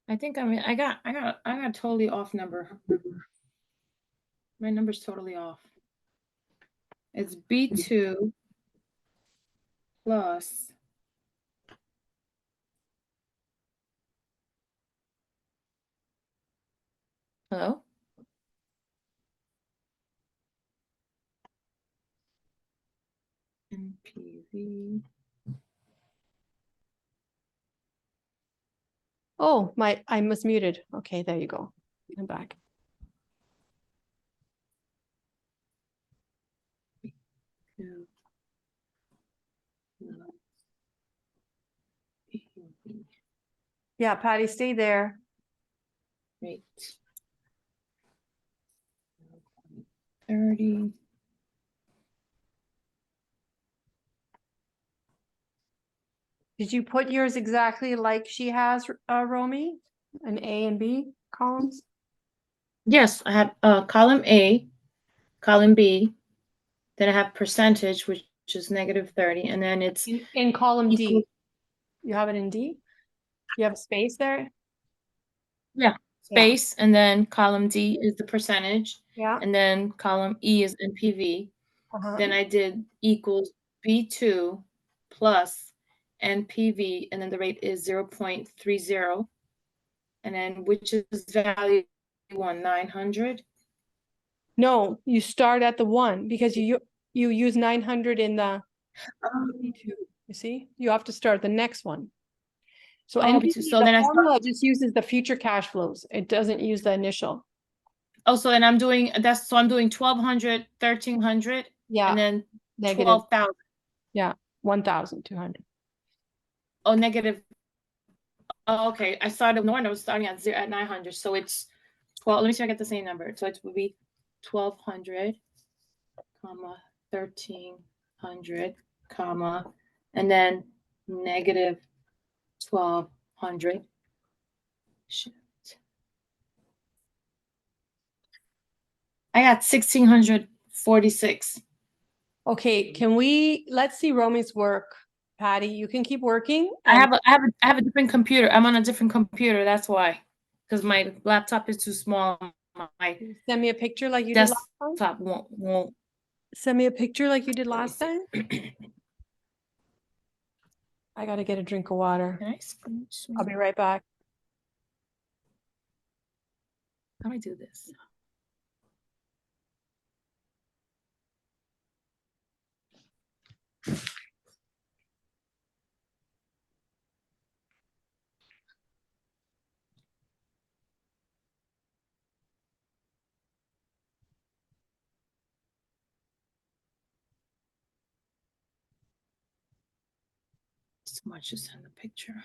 I think I got a totally off number. My number's totally off. It's B2 plus hello? NPV. Oh, I was muted. Okay, there you go. I'm back. Two, PV. Yeah, Patty, stay there. Rate 30. Did you put yours exactly like she has, Romy? An A and B columns? Yes, I have column A, column B, then I have percentage, which is -30, and then it's In column equal. D. You have it in D? You have a space there? Yeah, space, and then column D is the percentage, Yeah. and then column E is NPV. Then I did equals B2 plus NPV, and then the rate is 0.30, and then which is value 900. No, you start at the 1 because you use 900 in the Um, you see? You have to start the next one. So Oh, NPV, so the then formula just uses the future cash flows. It doesn't use the initial. so then I'm doing 1,200, 1,300, Yeah, and then negative. 12,000. Yeah, 1,200. Oh, negative. Oh, okay. I started NUR and I was starting at 900. So it's 12. Let me see if I get the same number. So it would be 1,200, comma, 1,300, comma, and then negative 1,200. Shit. I got 1,646. Okay, let's see Romy's work. Patty, you can keep working. I And have a different computer. I'm on a different computer. That's why, because my laptop is too small. My send me a picture like you did last time. desktop won't. Send me a picture like you did Let me last see. time. I gotta get a drink of water. Can I screenshot? I'll be right back. How do I do this? It's too much to send the picture.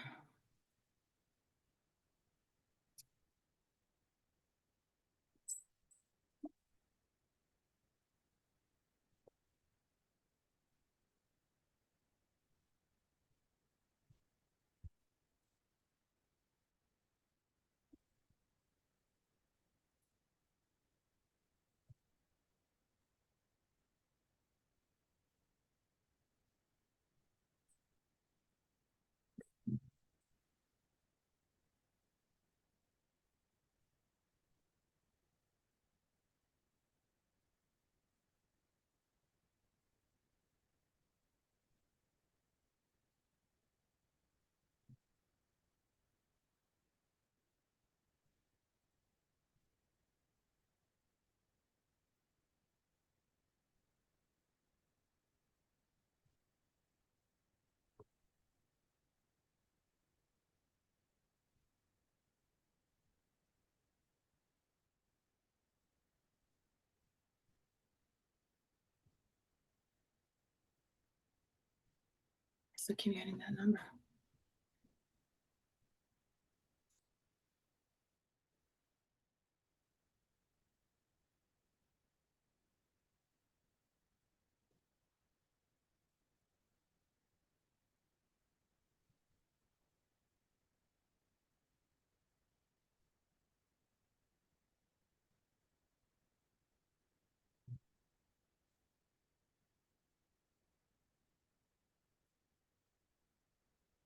So keep getting that number.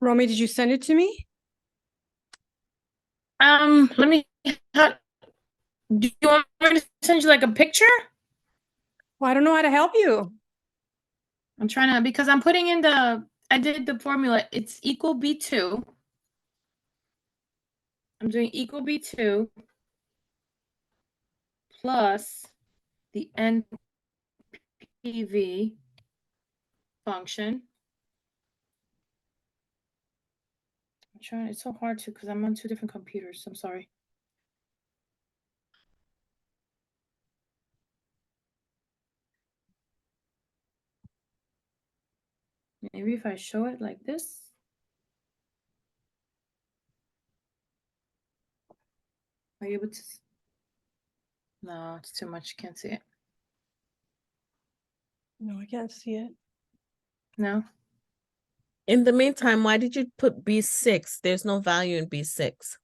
Romy, did you send it to me? Let me, do you want me to send you like a picture? Well, I don't know how to help you. I'm trying to, because I'm putting in I did the formula. It's equal B2. I'm doing equal B2 plus the NPV function. I'm trying, it's so hard to, because I'm on 2 different computers. I'm sorry. Maybe if I show it like this. Are you able to? No, it's too much. Can't see it. No, I can't see it. No. In the meantime, why did you put B6? There's no value in B6.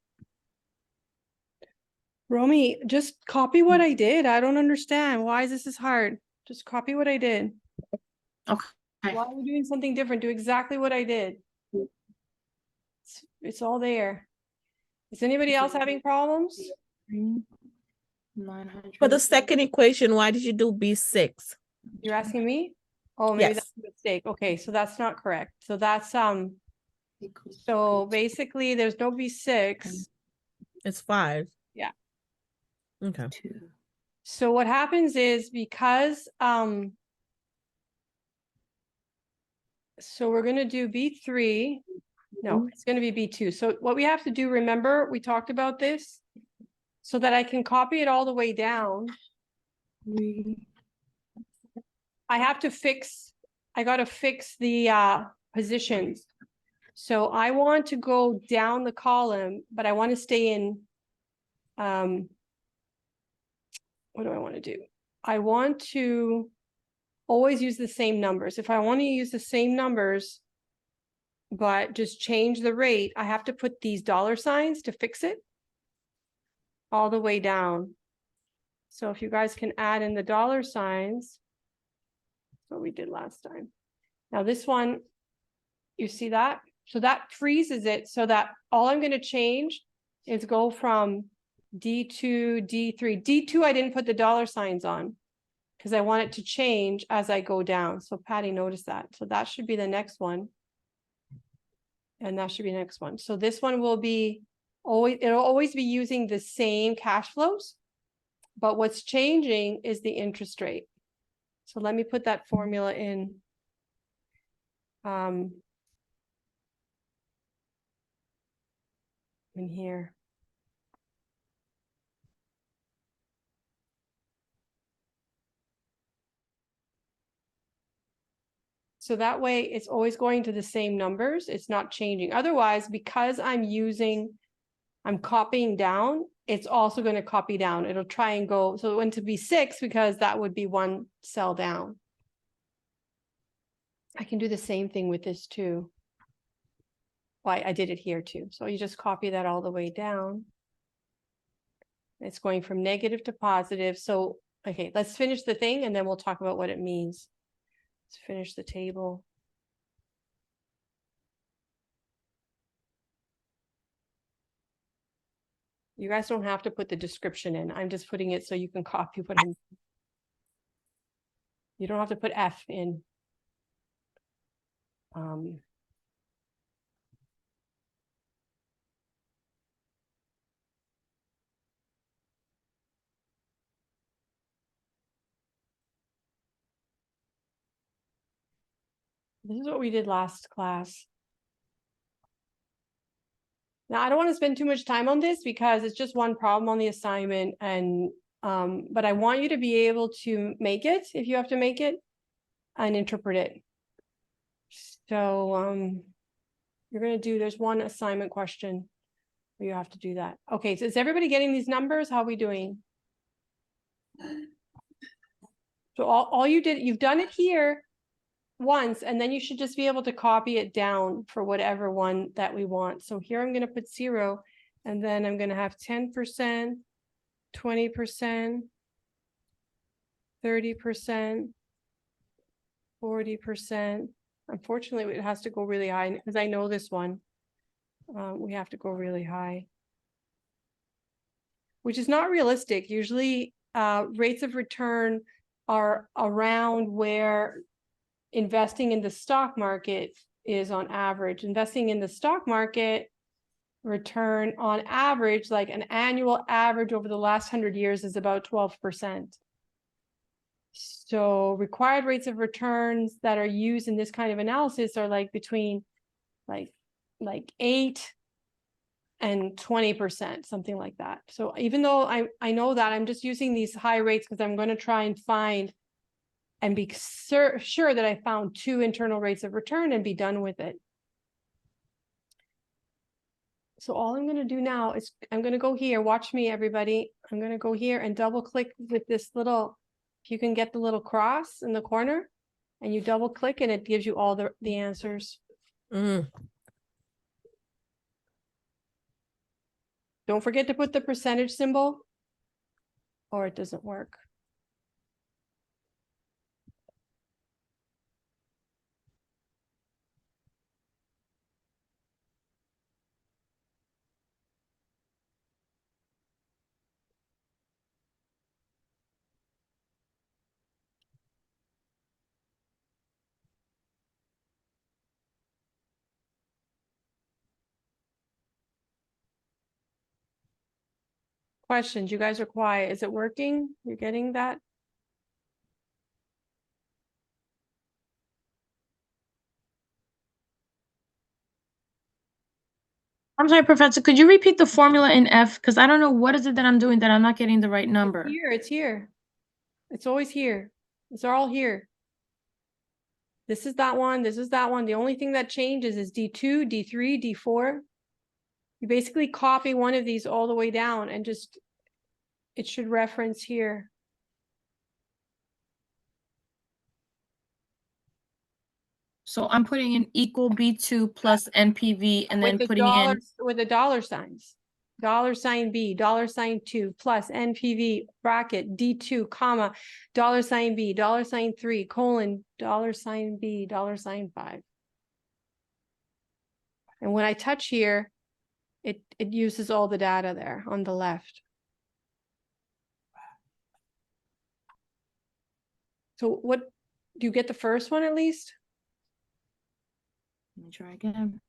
Romy, just copy what I did. I don't understand. Why is this hard? Just copy what I did. Okay. Why are we doing something different? Do exactly what I did. It's all there. Is anybody else having problems? 900. For the second equation, why did you do B6? You're asking me? Oh, maybe Yes. that's a mistake. Okay, so that's not correct. So that's Equals so B2. basically there's no B6. It's 5. Yeah. Okay. So what happens is because so we're gonna do B3. No, it's gonna be B2. So what we have to do, remember, we talked about this, so that I can copy it all the way down. I have to fix, I gotta fix the positions. So I want to go down the column, but I want to stay in, what do I want to do? I want to always use the same numbers. If I want to use the same numbers, but just change the rate, I have to put these dollar signs to fix it all the way down. So if you guys can add in the dollar signs, that's what we did last time. Now this one, you see that? So that freezes it so that all I'm going to change is go from D2, D3. D2, I didn't put the dollar signs on because I want it to change as I go down. So Patty, notice that. So that should be the next one. And that should be the next one. So this one will be always, it'll always be using the same cash flows, but what's changing is the interest rate. So let me put that formula in. In here. So that way it's always going to the same numbers. It's not changing. Otherwise, because I'm copying down, it's also going to copy down. It'll try and go. So it went to be 6 because that would be one cell down. I can do the same thing with this too. Well, I did it here too. So you just copy that all the way down. It's going from negative to positive. So, okay, let's finish the thing and then we'll talk about what it means. Let's finish the table. You guys don't have to put the description in. I'm just putting it so you can copy what I'm. You don't have to put F in. This is what we did last class. Now, I don't want to spend too much time on this because it's just one problem on the assignment, and but I want you to be able to make it if you have to make it and interpret it. So you're going to do, there's one assignment question where you have to do that. Okay, so is everybody getting these numbers? How are we doing? So all you did, you've done it here once, and then you should just be able to copy it down for whatever one that we want. So here I'm going to put 0, and then I'm going to have 10%, 20%, 30%, 40%. Unfortunately, it has to go really high because I know this one. We have to go really high. which is not realistic. Usually, rates of return are around where investing in the stock market is on average. Investing in the stock market return on average, like an annual average over the last 100 years, is about 12%. So required rates of returns that are used in this kind of analysis are like between like 8 and 20%, something like that. So even though I know that, I'm just using these high rates because I'm going to try and find and be sure that I found 2 internal rates of return and be done with it. So all I'm going to do now is I'm going to go here. Watch me, everybody. I'm going to go here and double click with this little, if you can get the little cross in the corner, and you double click and it gives you all the answers. Mm. Don't forget to put the percentage symbol or it doesn't work. Questions? You guys are quiet. Is it working? You're getting that? I'm sorry, Professor, could you repeat the formula in F? Because I don't know what is it that I'm doing that I'm not getting the right number. It's here. It's always here. It's all here. This is that one. This is that one. The only thing that changes is D2, D3, D4. You basically copy one of these all the way down and just, it should reference here. So I'm putting in equal B2 plus NPV and then With the putting in, with the dollar signs. $B, $2 plus NPV bracket D2, comma, $B, $3, colon, $B, $5. And when I touch here, it uses all the data there on the left. So what, do you get the first one at least? let me try again.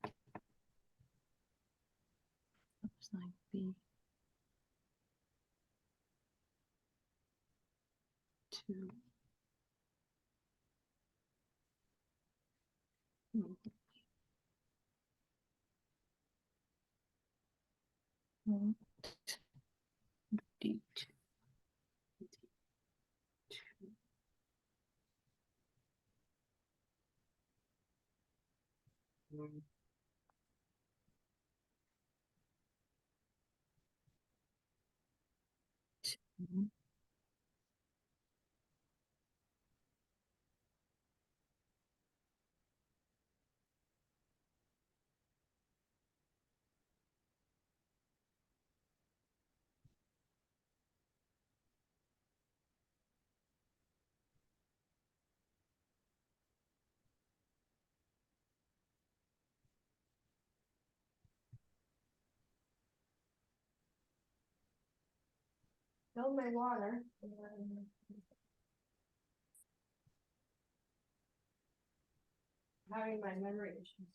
Line B. 2. D2. Fill my water. Having my memory issues.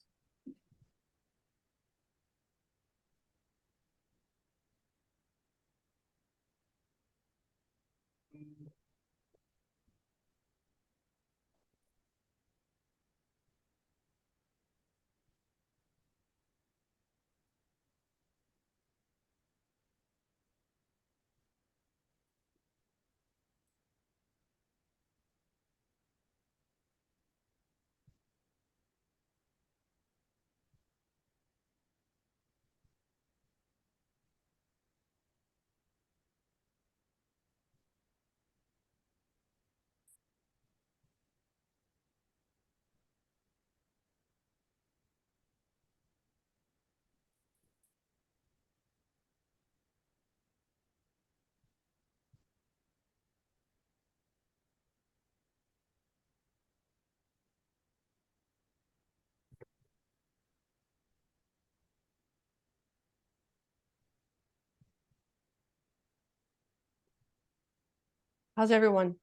How's everyone?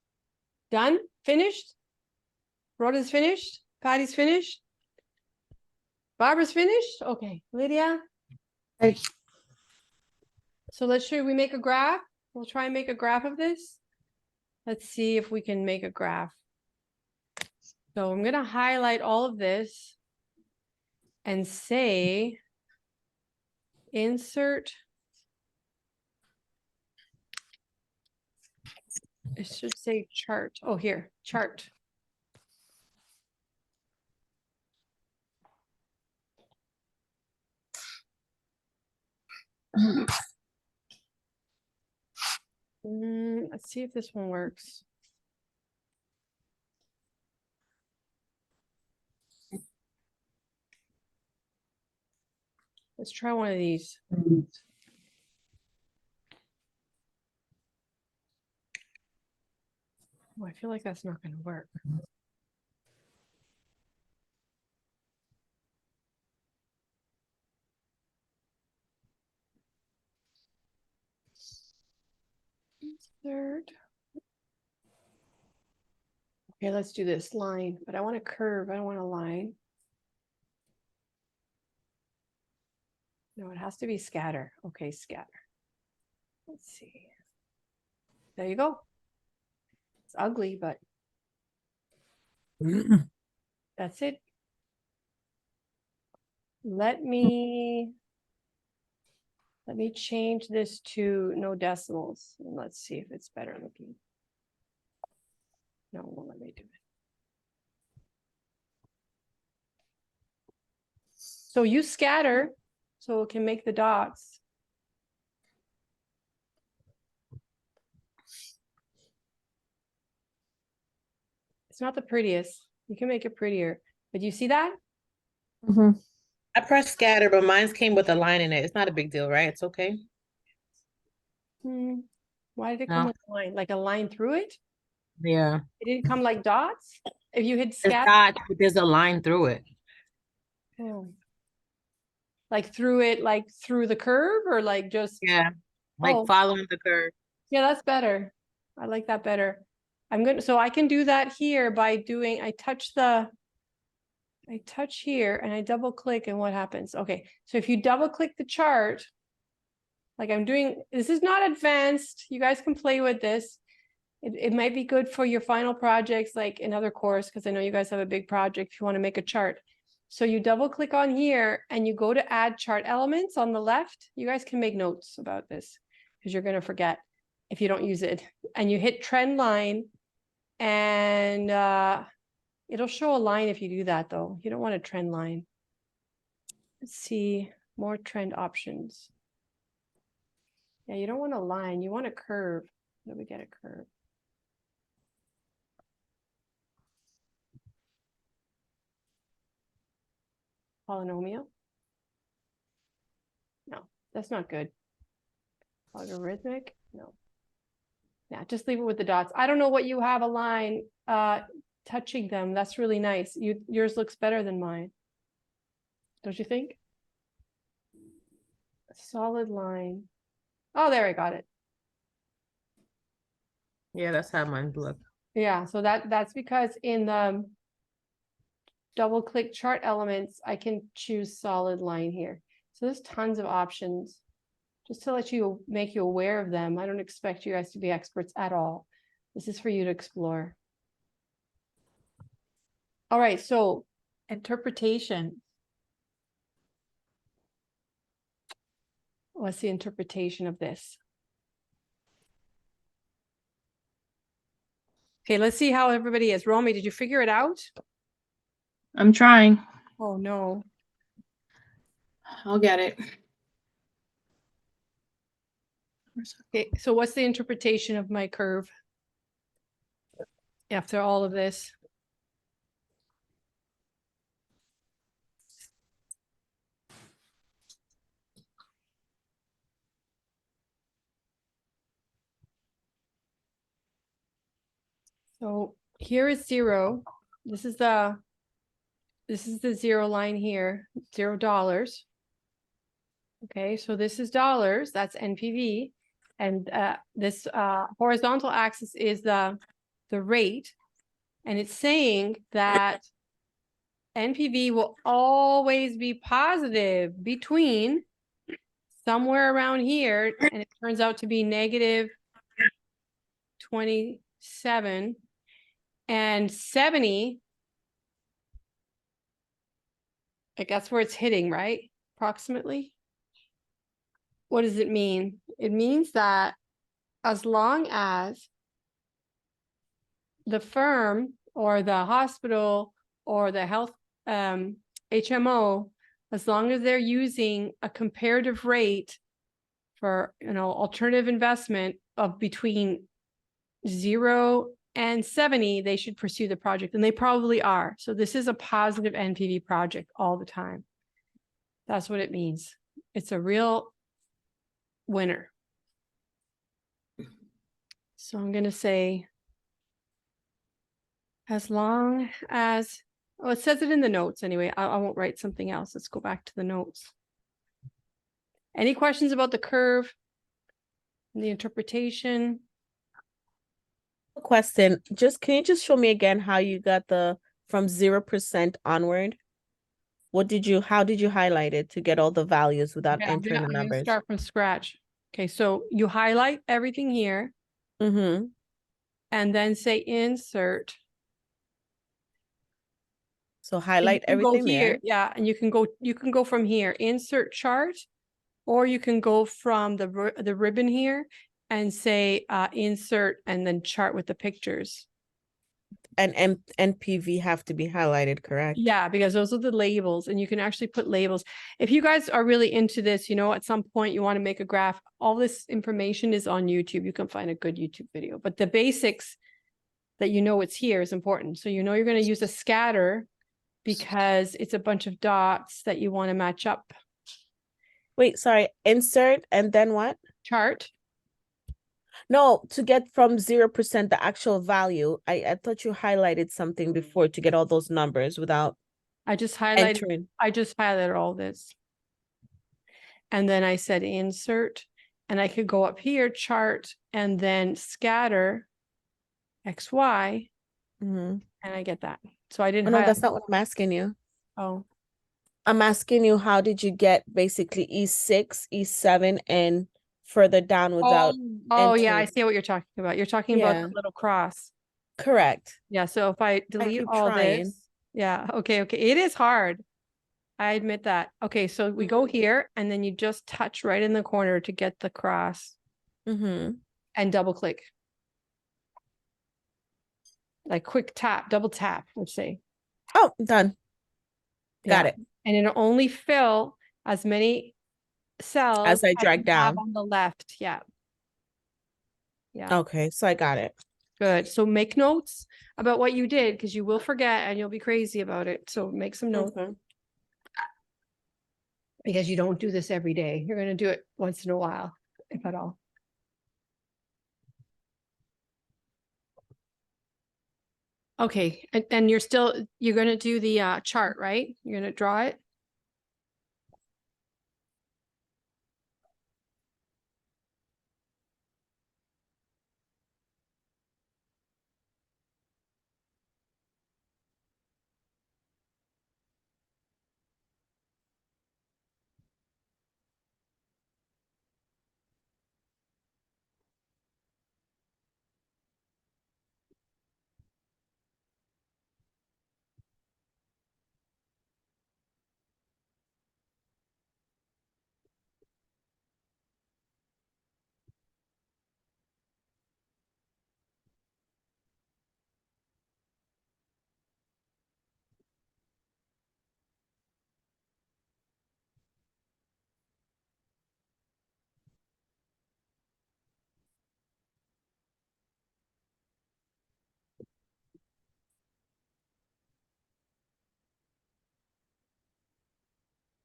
Done? Finished? Rhoda's finished? Patty's finished? Barbara's finished? Okay, Lydia? Right. So should we make a graph? We'll try and make a graph of this. Let's see if we can make a graph. So I'm gonna highlight all of this and say, insert. It should say chart. Oh, here, chart. Let's see if this one works. Let's try one of these. Oh, I feel like that's not going to work. Insert. Okay, let's do this line, but I want a curve. I don't want a line. No, it has to be scatter. Okay, scatter. Let's see. There you go. It's ugly, but that's it. Let me change this to no decimals and let's see if it's better looking. No, it won't let me do it. So you scatter so it can make the dots. It's not the prettiest. You can make it prettier, but you see that? I pressed scatter, but mine came with a line in it. It's not a big deal, right? It's okay. Why did it No. come with a line? Like a line through it? Yeah. It didn't come like dots? If you hit It's scatter, not, but there's a line through it. oh. Like through it, like through the curve or like just, Yeah. Like Oh. following the curve. yeah, that's better. I like that better. So I can do that here by doing, I touch here and I double click and what happens? Okay, so if you double click the chart, like I'm doing, this is not advanced. You guys can play with this. It might be good for your final projects, like another course, because I know you guys have a big project if you want to make a chart. So you double click on here and you go to add chart elements on the left. You guys can make notes about this because you're going to forget if you don't use it. And you hit trend line and it'll show a line if you do that though. You don't want a trend line. Let's see, more trend options. Yeah, you don't want a line, you want a curve. How do we get a curve? Polynomial? No, that's not good. Logarithmic? No. Yeah, just leave it with the dots. I don't know what you have a line touching them. That's really nice. Yours looks better than mine. Don't you think? A solid line. Oh, there I got it. Yeah, that's how mine look. Yeah, so that's because in the double click chart elements, I can choose solid line here. So there's tons of options. Just to make you aware of them. I don't expect you guys to be experts at all. This is for you to explore. All right, so interpretation. What's the interpretation of this? Okay, let's see how everybody is. Romy, did you figure it out? I'm trying. Oh no. I'll get it. Okay, so what's the interpretation of my curve after all of this? So here is 0. This is the zero line here, $0. Okay, so this is dollars, that's NPV. And this horizontal axis is the rate. And it's saying that NPV will always be positive between somewhere around here, and it turns out to be negative 27 and 70. Like that's where it's hitting, right? Approximately. What does it mean? It means that as long as the firm or the hospital or the health HMO, as long as they're using a comparative rate for, alternative investment of between 0 and 70, they should pursue the project, and they probably are. So this is a positive NPV project all the time. That's what it means. It's a real winner. So I'm going to say, as long as, oh, it says it in the notes anyway. I won't write something else. Let's go back to the notes. Any questions about the curve and the interpretation? Question, can you just show me again how you got the from 0% onward? How did you highlight it to get all the values without Okay, entering the I'm gonna numbers? start from scratch. Okay, so you highlight everything here Mm-hmm. and then say insert. So And highlight you can go everything here, there. yeah, and you can go from here, insert chart, or you can go from the ribbon here and say insert and then chart with the pictures. And NPV have to be highlighted, correct? Yeah, because those are the labels, and you can actually put labels. If you guys are really into this, at some point you want to make a graph, all this information is on YouTube. You can find a good YouTube video, but the basics that it's here is important. So you're going to use a scatter because it's a bunch of dots that you want to match up. Wait, sorry, insert and then what? Chart. No, to get from 0% the actual value. I thought you highlighted something before to get all those numbers without I just highlighted entering. all this. And then I said insert, and I could go up here, chart, and then scatter XY, Mm-hmm. and I get that. So I didn't Oh, no, highlight. that's not what I'm asking you. Oh, I'm asking you, how did you get basically E6, E7, and further down without oh yeah, I entering? see what you're talking about. You're talking about Yeah, the little cross. correct. Yeah, so if I I delete keep all trying. this, yeah, okay. It is hard. I admit that. Okay, so we go here, and then you just touch right in the corner to get the cross Mm-hmm. and double click. Like quick tap, double tap, let's say. Oh, done. Got Yeah. it. And it'll only fill as many cells As I drag you have down. on the left. Yeah. Yeah. Okay, so I got it. Good. So make notes about what you did, because you will forget and you'll be crazy about it. So make some notes, Okay. because you don't do this every day. You're going to do it once in a while, if at all. Okay. And you're going to do the chart, right? You're going to draw it.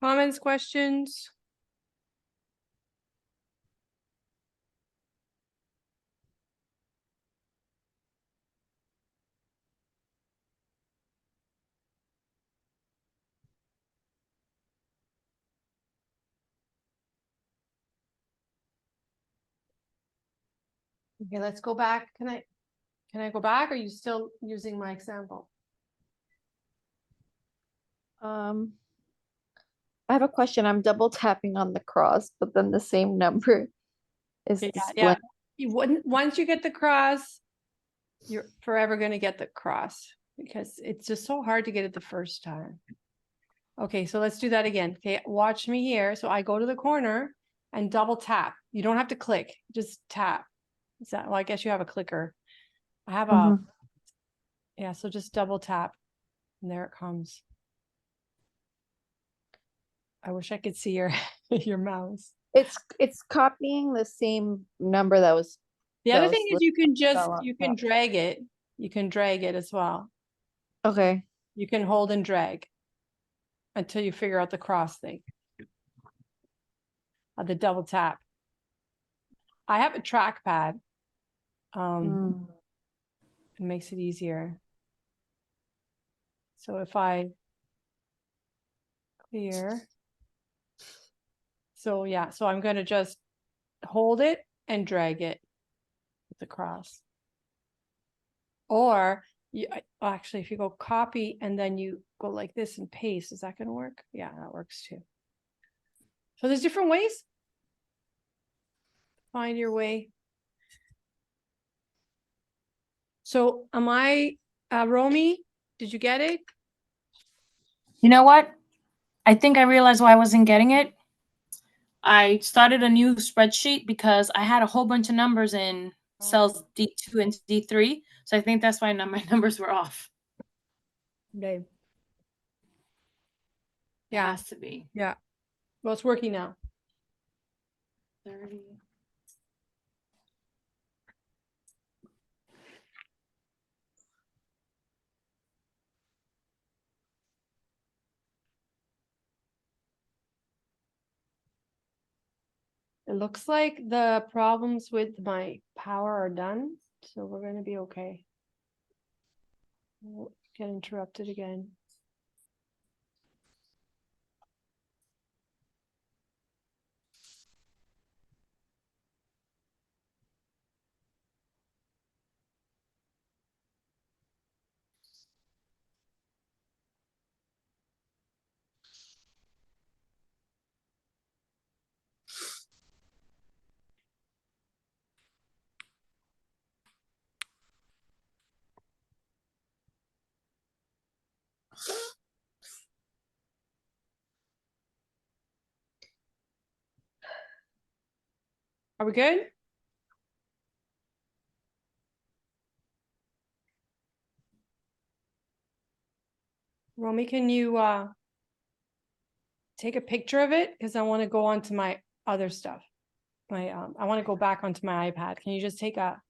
Comments, questions? Okay, let's go back. Can I go back? Or are you still using my example? I have a question. I'm double tapping on the cross, but then the same number is Yeah, displaying. you wouldn't, once you get the cross, you're forever gonna get the cross because it's just so hard to get it the first time. Okay, so let's do that again. Okay, watch me here. So I go to the corner and double tap. You don't have to click, just tap. Is that, well, I guess you have a clicker. I have a, Mhm. yeah, so just double tap and there it comes. I wish I could see your your mouse. It's copying the same number that was. The that other was thing is you can just, fell on you can top. drag it. You can drag it as well. Okay. You can hold and drag until you figure out the cross thing. The double tap. I have a trackpad. Mm. It makes it easier. So if I clear. So yeah, so I'm going to just hold it and drag it with the cross. Or you, actually, if you go copy and then you go like this and paste, is that going to work? Yeah, that works too. So there's different ways. Find your way. So am I, Romy, did you get it? You know what? I think I realized why I wasn't getting it. I started a new spreadsheet because I had a whole bunch of numbers in cells D2 and D3. So I think that's why my numbers were off. Okay. It Yeah, has to be. yeah. Well, it's working now. 30. It looks like the problems with my power are done, so we're going to be okay. We'll get interrupted again. Are we good? Romy, can you take a picture of it? Because I want to go on to my other stuff. My I want to go back onto my iPad. Can you just take a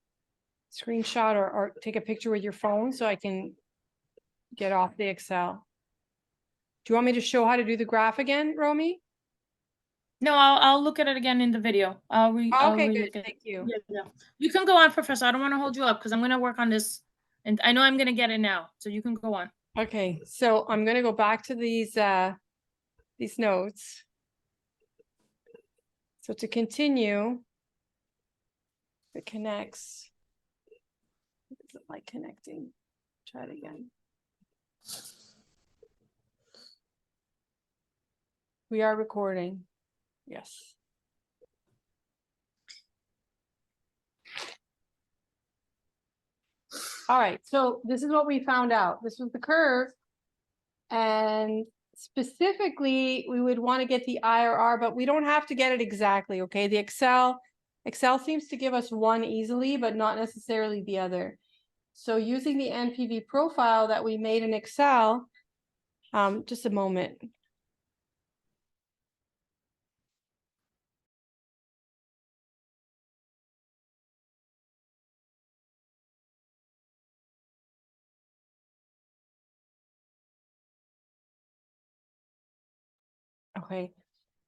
screenshot or take a picture with your phone so I can get off the Excel? Do you want me to show how to do the graph again, Romy? No, I'll look at it again in the video. I'll Okay, good. re-look at it. Thank you. Yeah. You can go on, Professor. I don't want to hold you up because I'm going to work on this. And I know I'm going to get it now. So you can go on. Okay, so I'm going to go back to these notes. So to continue, it connects. Is it like connecting? Try it again. We are recording. Yes. All right, so this is what we found out. This was the curve. And specifically, we would want to get the IRR, but we don't have to get it exactly, okay? The Excel seems to give us one easily, but not necessarily the other. So using the NPV profile that we made in Excel, just a moment. Okay,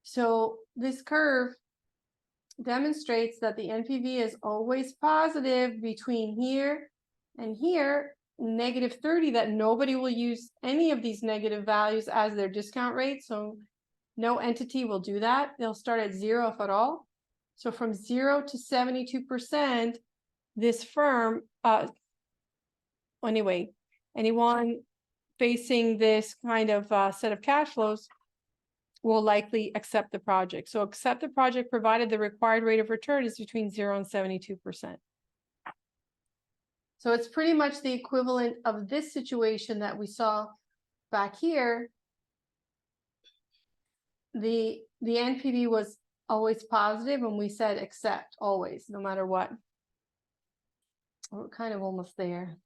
so this curve demonstrates that the NPV is always positive between here and here, -30, that nobody will use any of these negative values as their discount rate. So no entity will do that. They'll start at 0 if at all. So from 0 to 72%, this firm, anyway, anyone facing this kind of set of cash flows will likely accept the project. So accept the project provided the required rate of return is between 0 and 72%. So it's pretty much the equivalent of this situation that we saw back here. The NPV was always positive and we said accept always, no matter what. We're kind of almost there.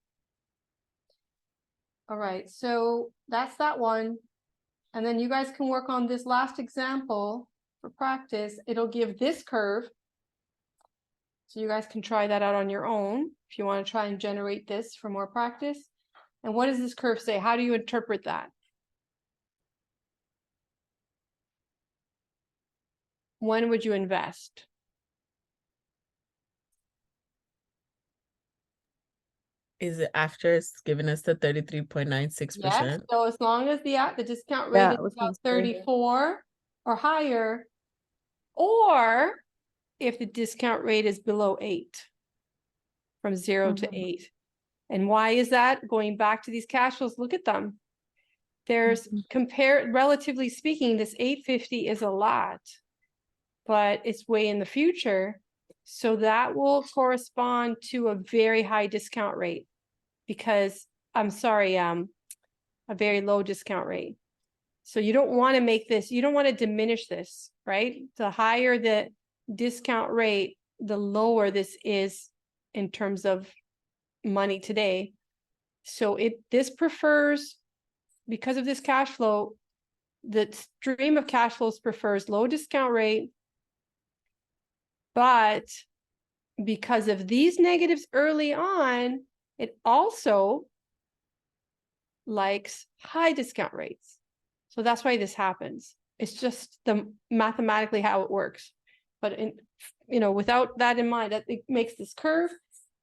All right, so that's that one. And then you guys can work on this last example for practice. It'll give this curve. So you guys can try that out on your own if you want to try and generate this for more practice. And what does this curve say? How do you interpret that? When would you invest? Is it after it's giving us the 33.96%? Yes, so as long as the discount Yeah, rate I was is gonna about say. 34 or higher, or if the discount rate is below 8, from 0 to Mhm. 8. And why is that? Going back to these cash flows, look at them. There's relatively speaking, this 850 is a lot, but it's way in the future. So that will correspond to a very high discount rate because I'm sorry, a very low discount rate. So you don't want to make this, you don't want to diminish this, right? The higher the discount rate, the lower this is in terms of money today. So this prefers, because of this cash flow, the stream of cash flows prefers low discount rate, but because of these negatives early on, it also likes high discount rates. So that's why this happens. It's just mathematically how it works. But without that in mind, that it makes this curve,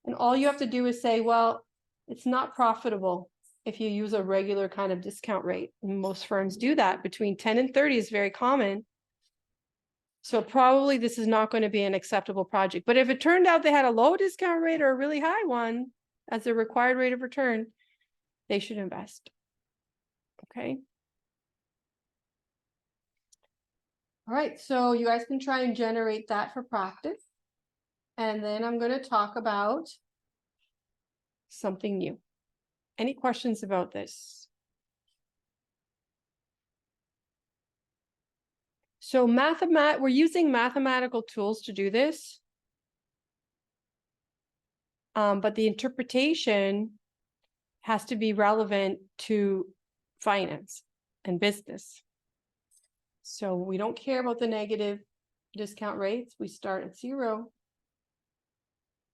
and all you have to do is say, well, it's not profitable if you use a regular kind of discount rate. And most firms do that. Between 10 and 30 is very common. So probably this is not going to be an acceptable project. But if it turned out they had a low discount rate or a really high one as their required rate of return, they should invest. Okay. All right, so you guys can try and generate that for practice. And then I'm going to talk about something new. Any questions about this? So we're using mathematical tools to do this. But the interpretation has to be relevant to finance and business. So we don't care about the negative discount rates. We start at 0.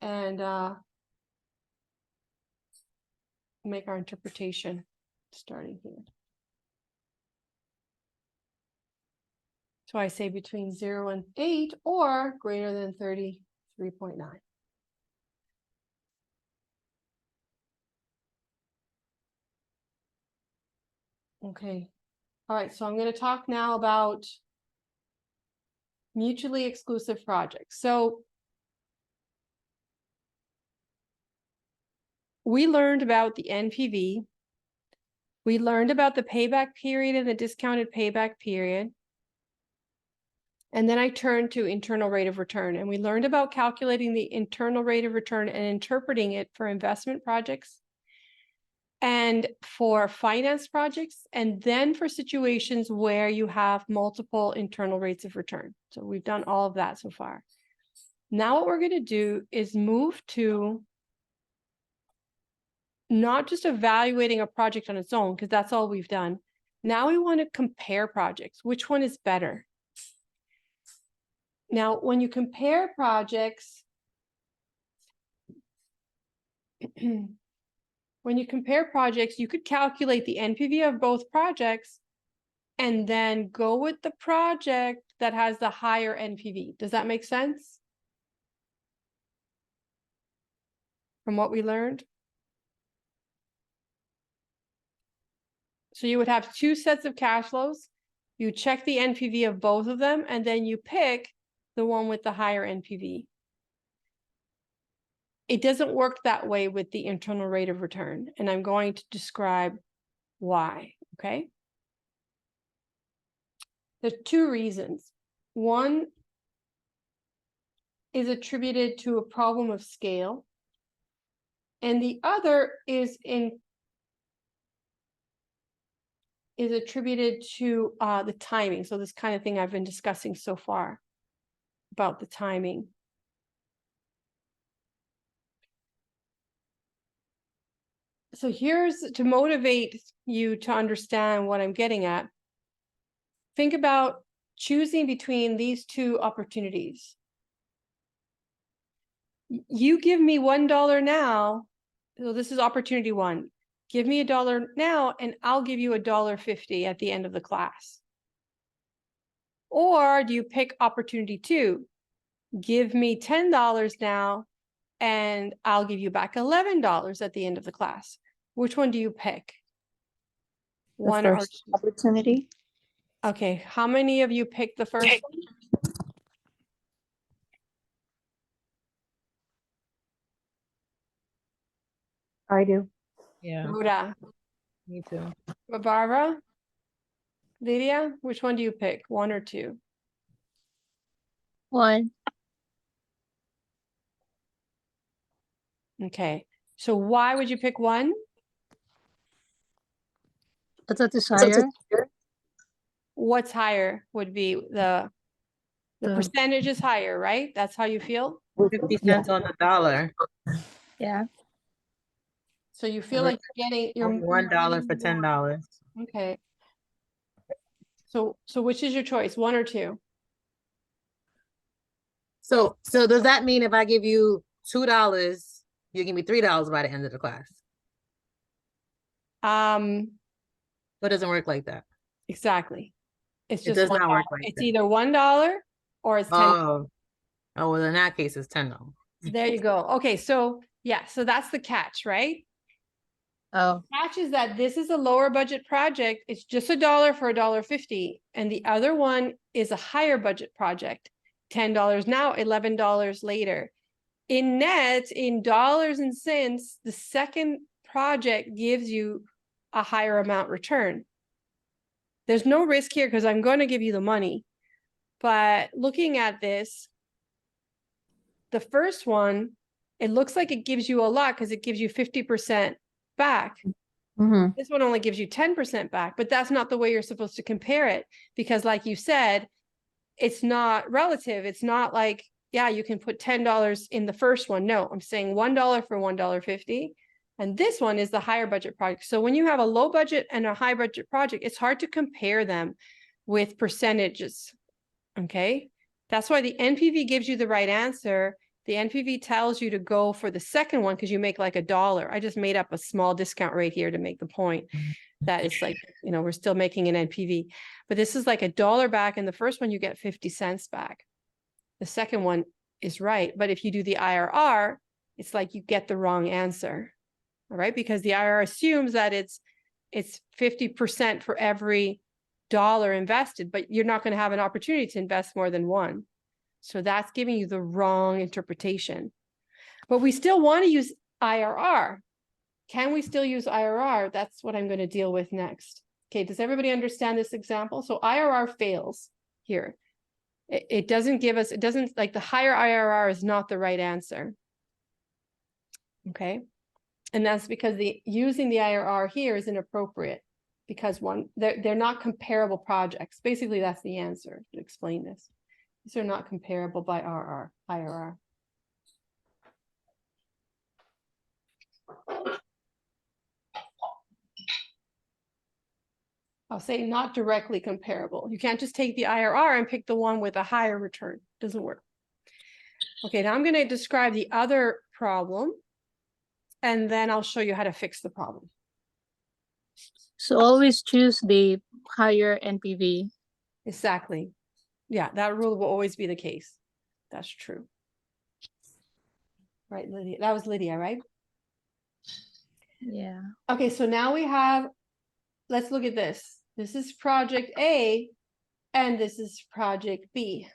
And make our interpretation starting here. So I say between 0 and 8 or greater than 33.9. Okay. All right. So I'm going to talk now about mutually exclusive projects. So we learned about the NPV. We learned about the payback period and the discounted payback period. And then I turned to internal rate of return, and we learned about calculating the internal rate of return and interpreting it for investment projects and for finance projects, and then for situations where you have multiple internal rates of return. So we've done all of that so far. Now what we're going to do is move to not just evaluating a project on its own, because that's all we've done. Now we want to compare projects. Which one is better? Now, when you compare projects, you could calculate the NPV of both projects and then go with the project that has the higher NPV. Does that make sense? From what we learned? So you would have 2 sets of cash flows. You check the NPV of both of them, and then you pick the one with the higher NPV. it doesn't work that way with the internal rate of return, and I'm going to describe why, okay? There's two reasons. One is attributed to a problem of scale, and the other is attributed to the timing. So this kind of thing I've been discussing so far about the timing. So here's to motivate you to understand what I'm getting at. Think about choosing between these two opportunities. You give me $1 now. So this is opportunity one. Give me $1 now and I'll give you $1.50 at the end of the class. Or do you pick opportunity two? Give me $10 now and I'll give you back $11 at the end of the class. Which one do you pick? The One or first two? opportunity. Okay, how many of you picked the first one? I do. Yeah, Ruda, me too. Barbara, Lydia, which one do you pick? One or two? One. Okay, so why would you pick one? That's a desire. What's higher would be the The- percentage is higher, right? That's how you feel? 50 cents on the dollar. Yeah. So you feel like you're getting you're Only $1 for getting more. $10. Okay. So which is your choice, one or two? So does that mean if I give you $2, you give me $3 by the end of the class? But it doesn't work like that. Exactly. It's It just does not $1. work like It's that. either $1 or it's 10. Oh, well, in that case, it's $10. There you go. Okay, so yeah, so that's the catch, right? Oh. Catch is that this is a lower budget project. It's just $1 for $1.50. And the other one is a higher budget project. $10 now, $11 later. In net, in dollars and cents, the second project gives you a higher amount return. There's no risk here because I'm going to give you the money. But looking at this, the first one, it looks like it gives you a lot because it gives you 50% back. Mm-hmm. This one only gives you 10% back, but that's not the way you're supposed to compare it. Because like you said, it's not relative. It's not like, yeah, you can put $10 in the first one. No, I'm saying $1 for $1.50. And this one is the higher budget project. So when you have a low budget and a high budget project, it's hard to compare them with percentages. Okay. That's why the NPV gives you the right answer. The NPV tells you to go for the second one because you make like $1. I just made up a small discount rate here to make the point that it's like, we're still making an NPV, but this is like $1 back. And the first one, you get 50 cents back. The second one is right. But if you do the IRR, it's like you get the wrong answer. All right. Because the IRR assumes that it's 50% for every dollar invested, but you're not going to have an opportunity to invest more than one. So that's giving you the wrong interpretation. But we still want to use IRR. Can we still use IRR? That's what I'm going to deal with next. Okay, does everybody understand this example? So IRR fails here. It doesn't give us, it doesn't, like the higher IRR is not the right answer. Okay, and that's because using the IRR here is inappropriate because they're not comparable projects. Basically, that's the answer to explain this. These are not comparable by IRR. I'll say not directly comparable. You can't just take the IRR and pick the one with a higher return. Doesn't work. Okay, now I'm going to describe the other problem, and then I'll show you how to fix the problem. So always choose the higher NPV. Exactly. Yeah, that rule will always be the case. That's true. Right, Lydia. That was Lydia, right? Yeah. Okay, so now we have, let's look at this. This is project A, and this is project B.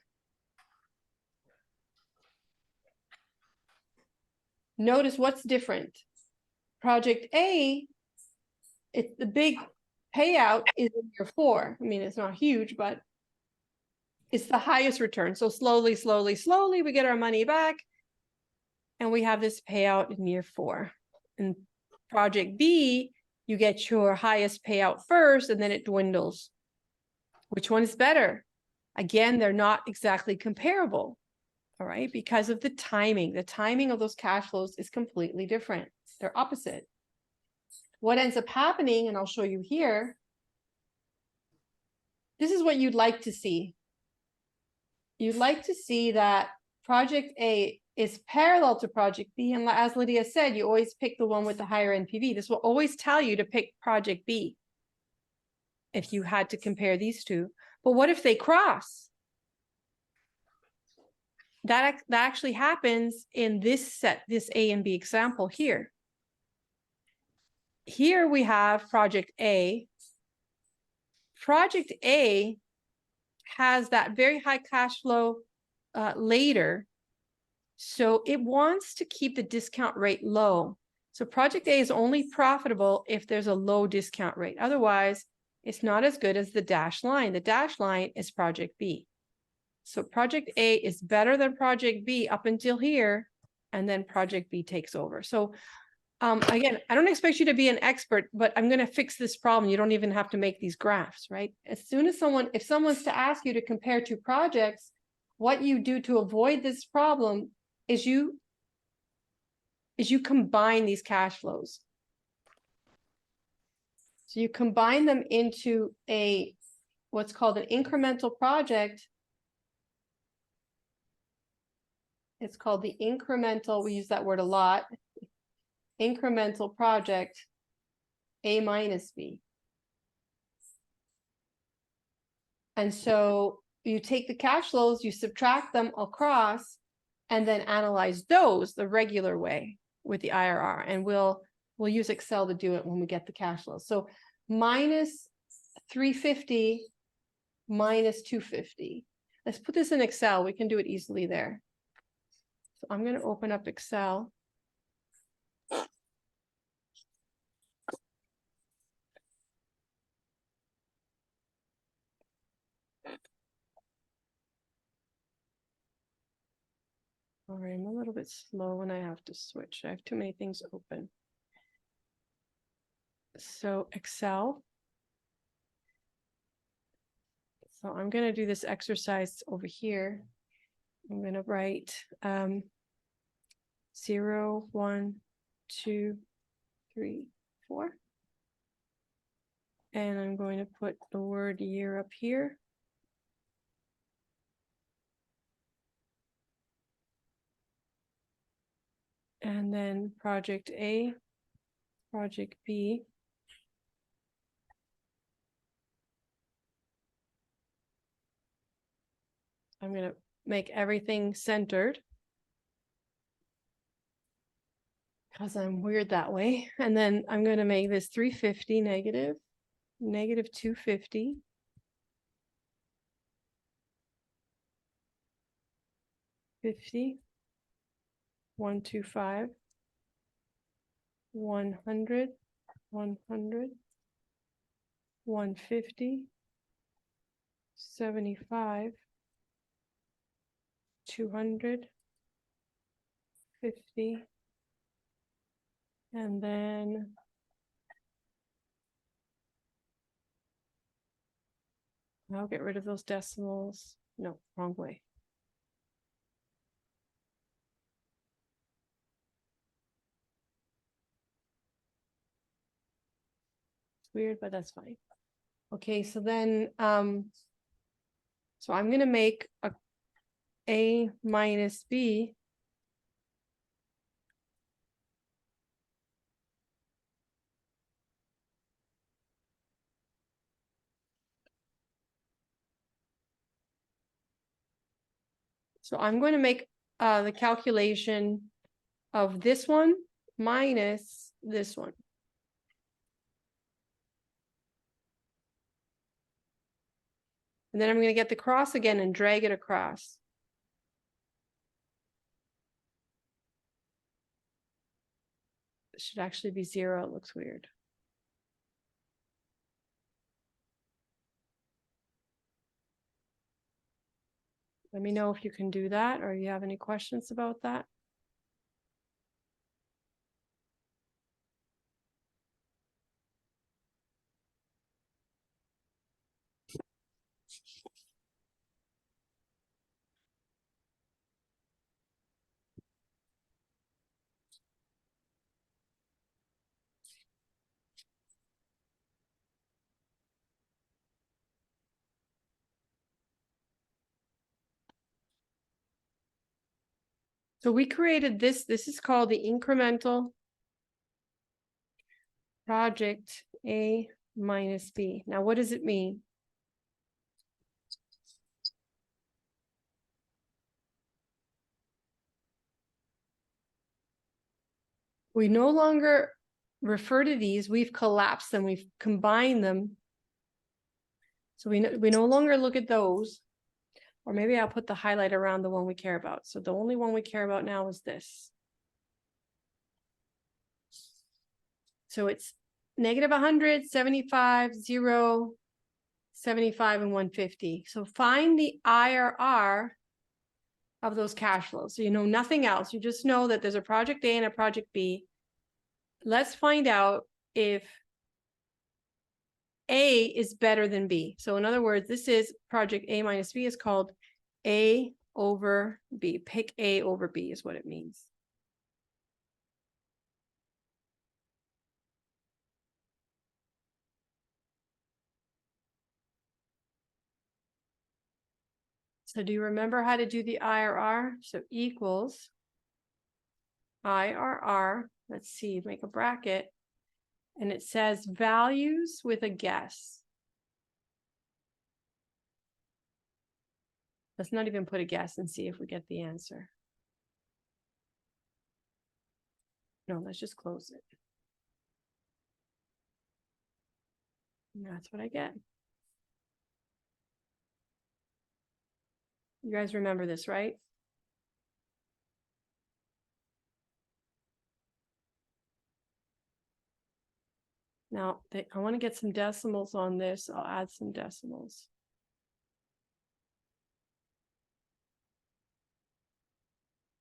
Notice what's different. Project A, the big payout is in year 4. I mean, it's not huge, but it's the highest return. So slowly, slowly, slowly, we get our money back. And we have this payout in year 4. In project B, you get your highest payout first, and then it dwindles. Which one is better? Again, they're not exactly comparable, all right, because of the timing. The timing of those cash flows is completely different. They're opposite. What ends up happening, and I'll show you here, this is what you'd like to see. You'd like to see that project A is parallel to project B. And as Lydia said, you always pick the one with the higher NPV. This will always tell you to pick project B if you had to compare these two. But what if they cross? That actually happens in this set, this A and B example here. Here we have project A. Project A has that very high cash flow later. So it wants to keep the discount rate low. So project A is only profitable if there's a low discount rate. Otherwise, it's not as good as the dashed line. The dashed line is project B. So project A is better than project B up until here, and then project B takes over. So again, I don't expect you to be an expert, but I'm going to fix this problem. You don't even have to make these graphs, right? As soon as if someone's to ask you to compare two projects, what you do to avoid this problem is you combine these cash flows. So you combine them into what's called an incremental project. It's called the incremental, we use that word a lot, incremental project A minus B. And so you take the cash flows, you subtract them across, and then analyze those the regular way with the IRR. And we'll use Excel to do it when we get the cash flows. So minus 350 minus 250. Let's put this in Excel. We can do it easily there. So I'm going to open up Excel. All right, I'm a little bit slow when I have to switch. I have too many things open. So Excel. So I'm going to do this exercise over here. I'm going to write 0, 1, 2, 3, 4. And I'm going to put the word year up here. And then project A, project B. I'm going to make everything centered because I'm weird that way. And then I'm going to make this 350 negative, negative 250. 50, 125, 100, 100, 150, 75, 200, 50, and then I'll get rid of those decimals. No, wrong way. It's weird, but that's fine. Okay, so then so I'm going to make A minus B. So I'm going to make the calculation of this one minus this one. And then I'm going to get the cross again and drag it across. It should actually be 0. It looks weird. Let me know if you can do that or you have any questions about that. So we created this. This is called the incremental project A minus B. Now, what does it mean? We no longer refer to these. We've collapsed them. We've combined them. So we no longer look at those. Or maybe I'll put the highlight around the one we care about. So the only one we care about now is this. So it's negative 100, 75, 0, 75, and 150. So find the IRR of those cash flows. So you know nothing else. You just know that there's a project A and a project B. Let's find out if A is better than B. So in other words, this is project A minus B is called A over B. Pick A over B is what it means. So do you remember how to do the IRR? So equals IRR. Let's see, make a bracket. And it says values with a guess. Let's not even put a guess and see if we get the answer. No, let's just close it. And that's what I get. You guys remember this, right? Now, I want to get some decimals on this. I'll add some decimals.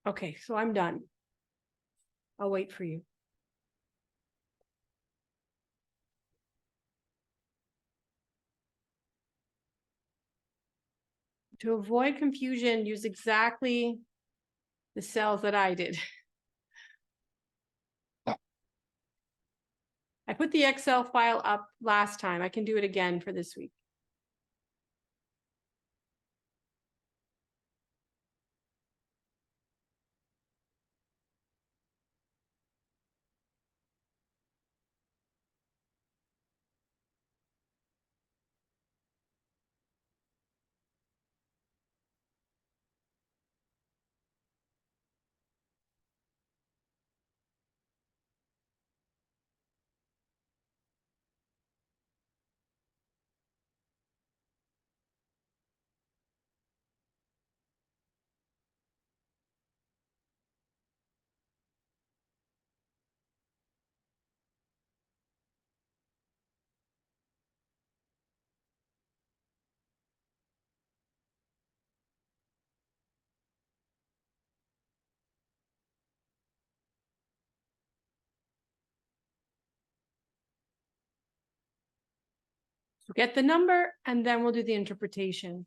Okay, so I'm done. I'll wait for you. To avoid confusion, use exactly the cells that I did. I put the Excel file up last time. I can do it again for this week. So get the number and then we'll do the interpretation.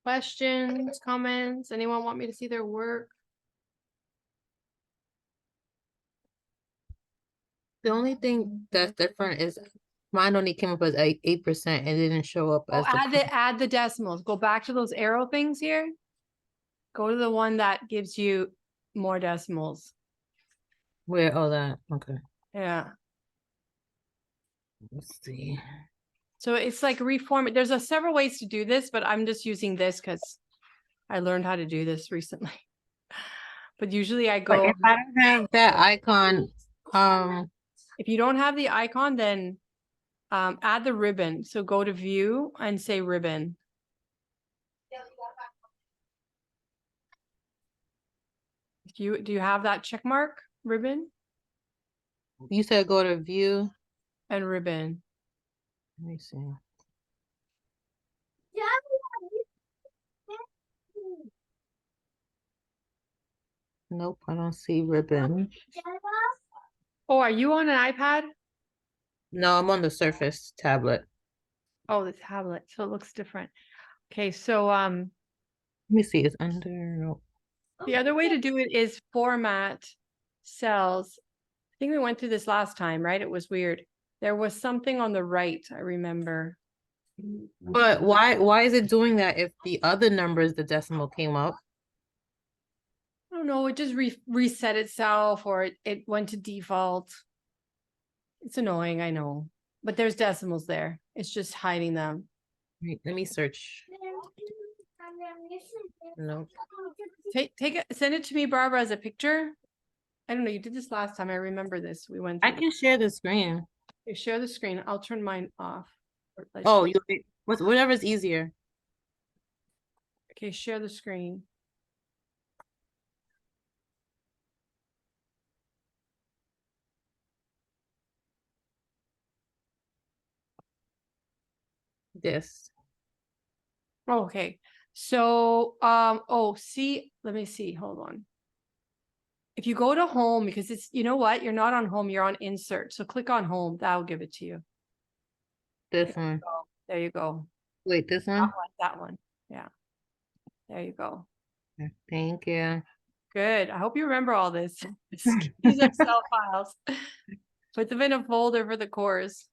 Questions, comments? Anyone want me to see their work? The only thing that's different is mine only came up as 8% and didn't show up Oh, as the. add the decimals. Go back to those arrow things here. Go to the one that gives you more decimals. Where, oh, that, okay, Yeah. let's see. So it's like reform. There's several ways to do this, but I'm just using this because I learned how to do this recently. But usually I But go, if I don't have that icon, if you don't have the icon, then add the ribbon. So go to view and say ribbon. Do you have that check mark ribbon you said go to view. and ribbon? Let me see. Nope, I don't see ribbon. Oh, are you on an iPad? No, I'm on the Surface tablet. Oh, the tablet. So it looks different. Okay, so Let me see, it's under, no. the other way to do it is format cells. I think we went through this last time, right? It was weird. There was something on the right, I remember. But why is it doing that if the other numbers, the decimal came up? I don't know, it just reset itself or it went to default. It's annoying, I know. But there's decimals there. It's just hiding them. Wait, let me search. Nope. Send it to me, Barbara, as a picture. I don't know, you did this last time. I remember this. We went I through. can share the screen. Okay, share the screen. I'll turn mine off. Oh, whatever's easier. Okay, share the screen. This. Okay. So, see, let me see. Hold on. If you go to home, because it's, you know what? You're not on home, you're on insert. So click on home. That'll give it to you. This one. There you go. Wait, this That one? one. That one. Yeah. There you go. Thank you. Good. I hope you remember all this. These Excel files. Put them in a folder for the course.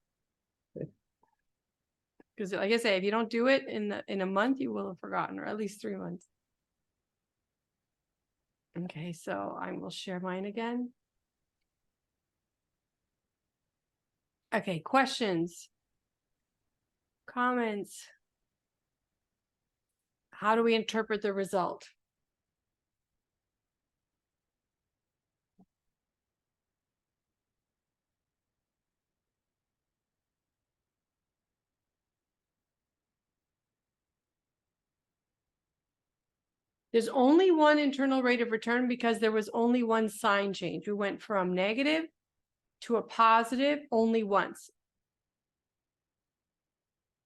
Because like I say, if you don't do it in a month, you will have forgotten, or at least 3 months. Okay, so I will share mine again. Okay, questions, comments. How do we interpret the result? There's only one internal rate of return because there was only one sign change. We went from negative to a positive only once.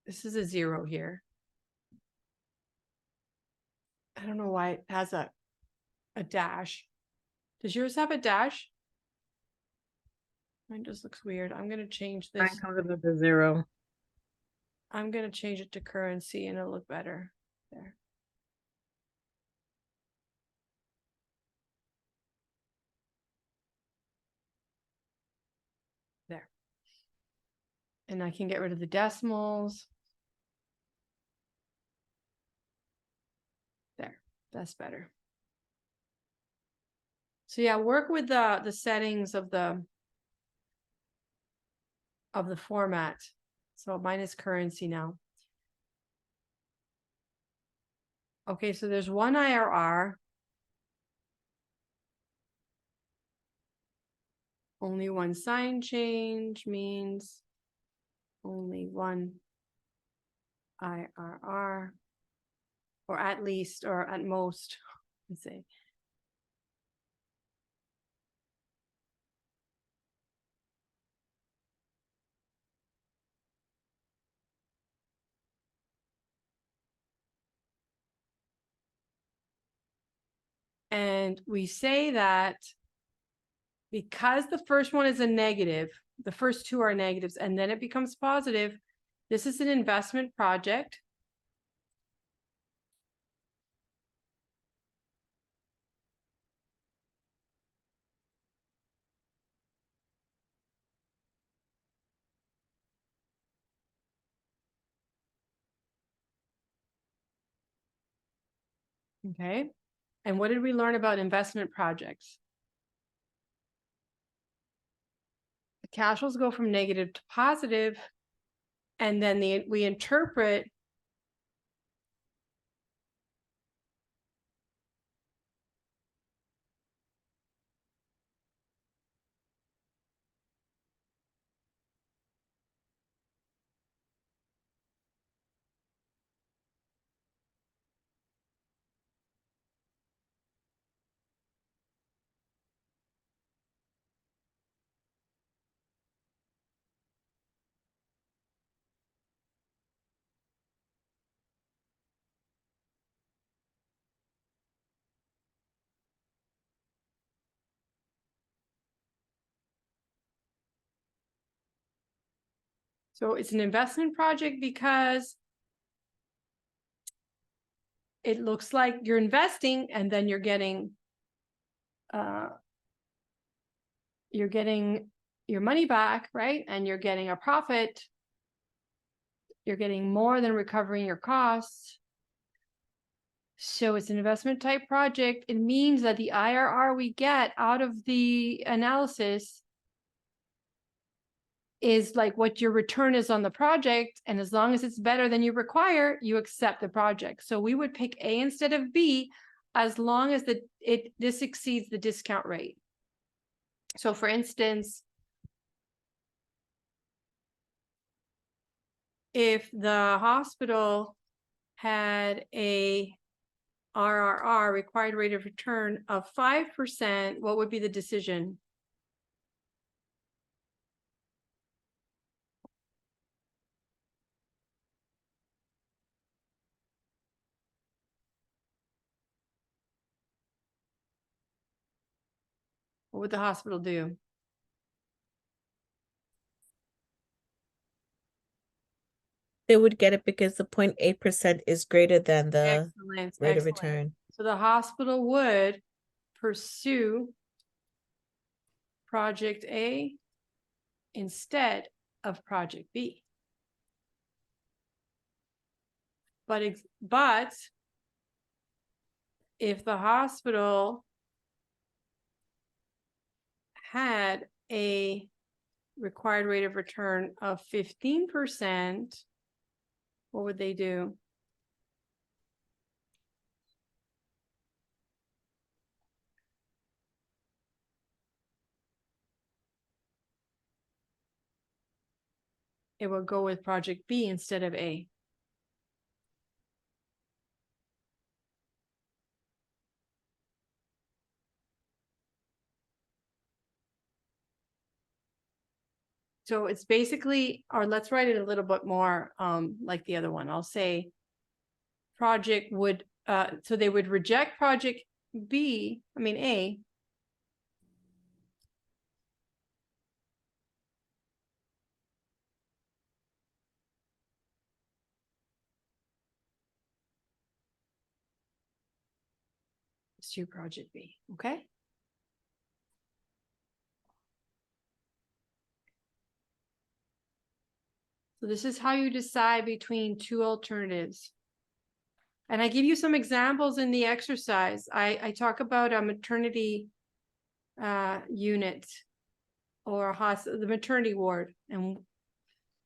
This is a 0 here. I don't know why it has a dash. Does yours have a dash? Mine just looks weird. I'm going to change Mine this. comes up with a 0. I'm going to change it to currency and it'll look better there. There. And I can get rid of the decimals. There, that's better. So yeah, work with the settings of the format. So mine is currency now. Okay, so there's one IRR. Only one sign change means only one IRR, or at least, or at most, let's say. And we say that because the first one is a negative, the first two are negatives, and then it becomes positive. This is an investment project. Okay. And what did we learn about investment projects? The cash flows go from negative to positive, and then we interpret so it's an investment project because it looks like you're investing and then you're getting your money back, right? And you're getting a profit. You're getting more than recovering your costs. So it's an investment type project. It means that the IRR we get out of the analysis is like what your return is on the project. And as long as it's better than you require, you accept the project. So we would pick A instead of B as long as this exceeds the discount rate. So for instance, if the hospital had a RRR, required rate of return of 5%, what would be the decision? What would the hospital do? They would get it because the 0.8% is greater than the Excellent, rate of excellent. return. So the hospital would pursue project A instead of project B. But if the hospital had a required rate of return of 15%, what would they do? It would go with project B instead of A. So it's basically, or let's write it a little bit more like the other one. I'll say project would, so they would reject project A. To project B, okay? So this is how you decide between two alternatives. And I give you some examples in the exercise. I talk about a maternity unit or the maternity ward and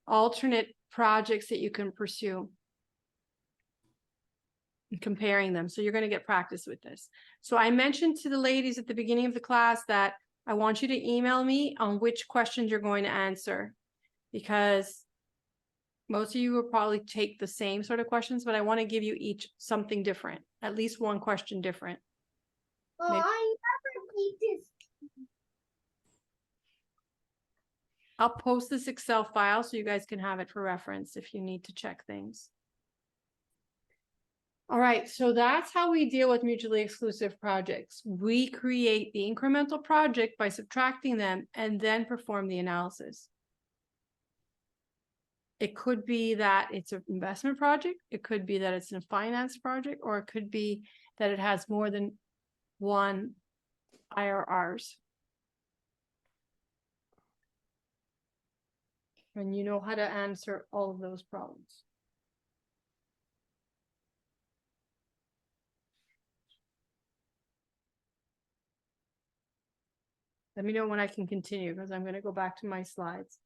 alternate projects that you can pursue. And comparing them. So you're going to get practice with this. So I mentioned to the ladies at the beginning of the class that I want you to email me on which questions you're going to answer, because most of you will probably take the same sort of questions, but I want to give you each something different, at least one question different. Oh, Maybe. I never need this. I'll post this Excel file so you guys can have it for reference if you need to check things. All right, so that's how we deal with mutually exclusive projects. We create the incremental project by subtracting them and then perform the analysis. It could be that it's an investment project, it could be that it's a finance project, or it could be that it has more than one IRRs. And you know how to answer all of those problems. Let me know when I can continue because I'm gonna go back to my slides.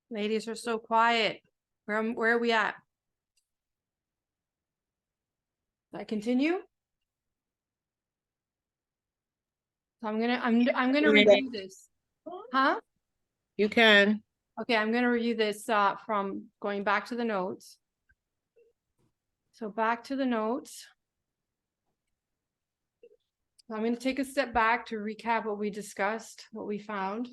Ladies are so quiet. Where are we at? I continue? So I'm gonna review this. Huh? You can. Okay, I'm gonna review this from going back to the notes. So back to the notes. I'm gonna take a step back to recap what we discussed, what we found.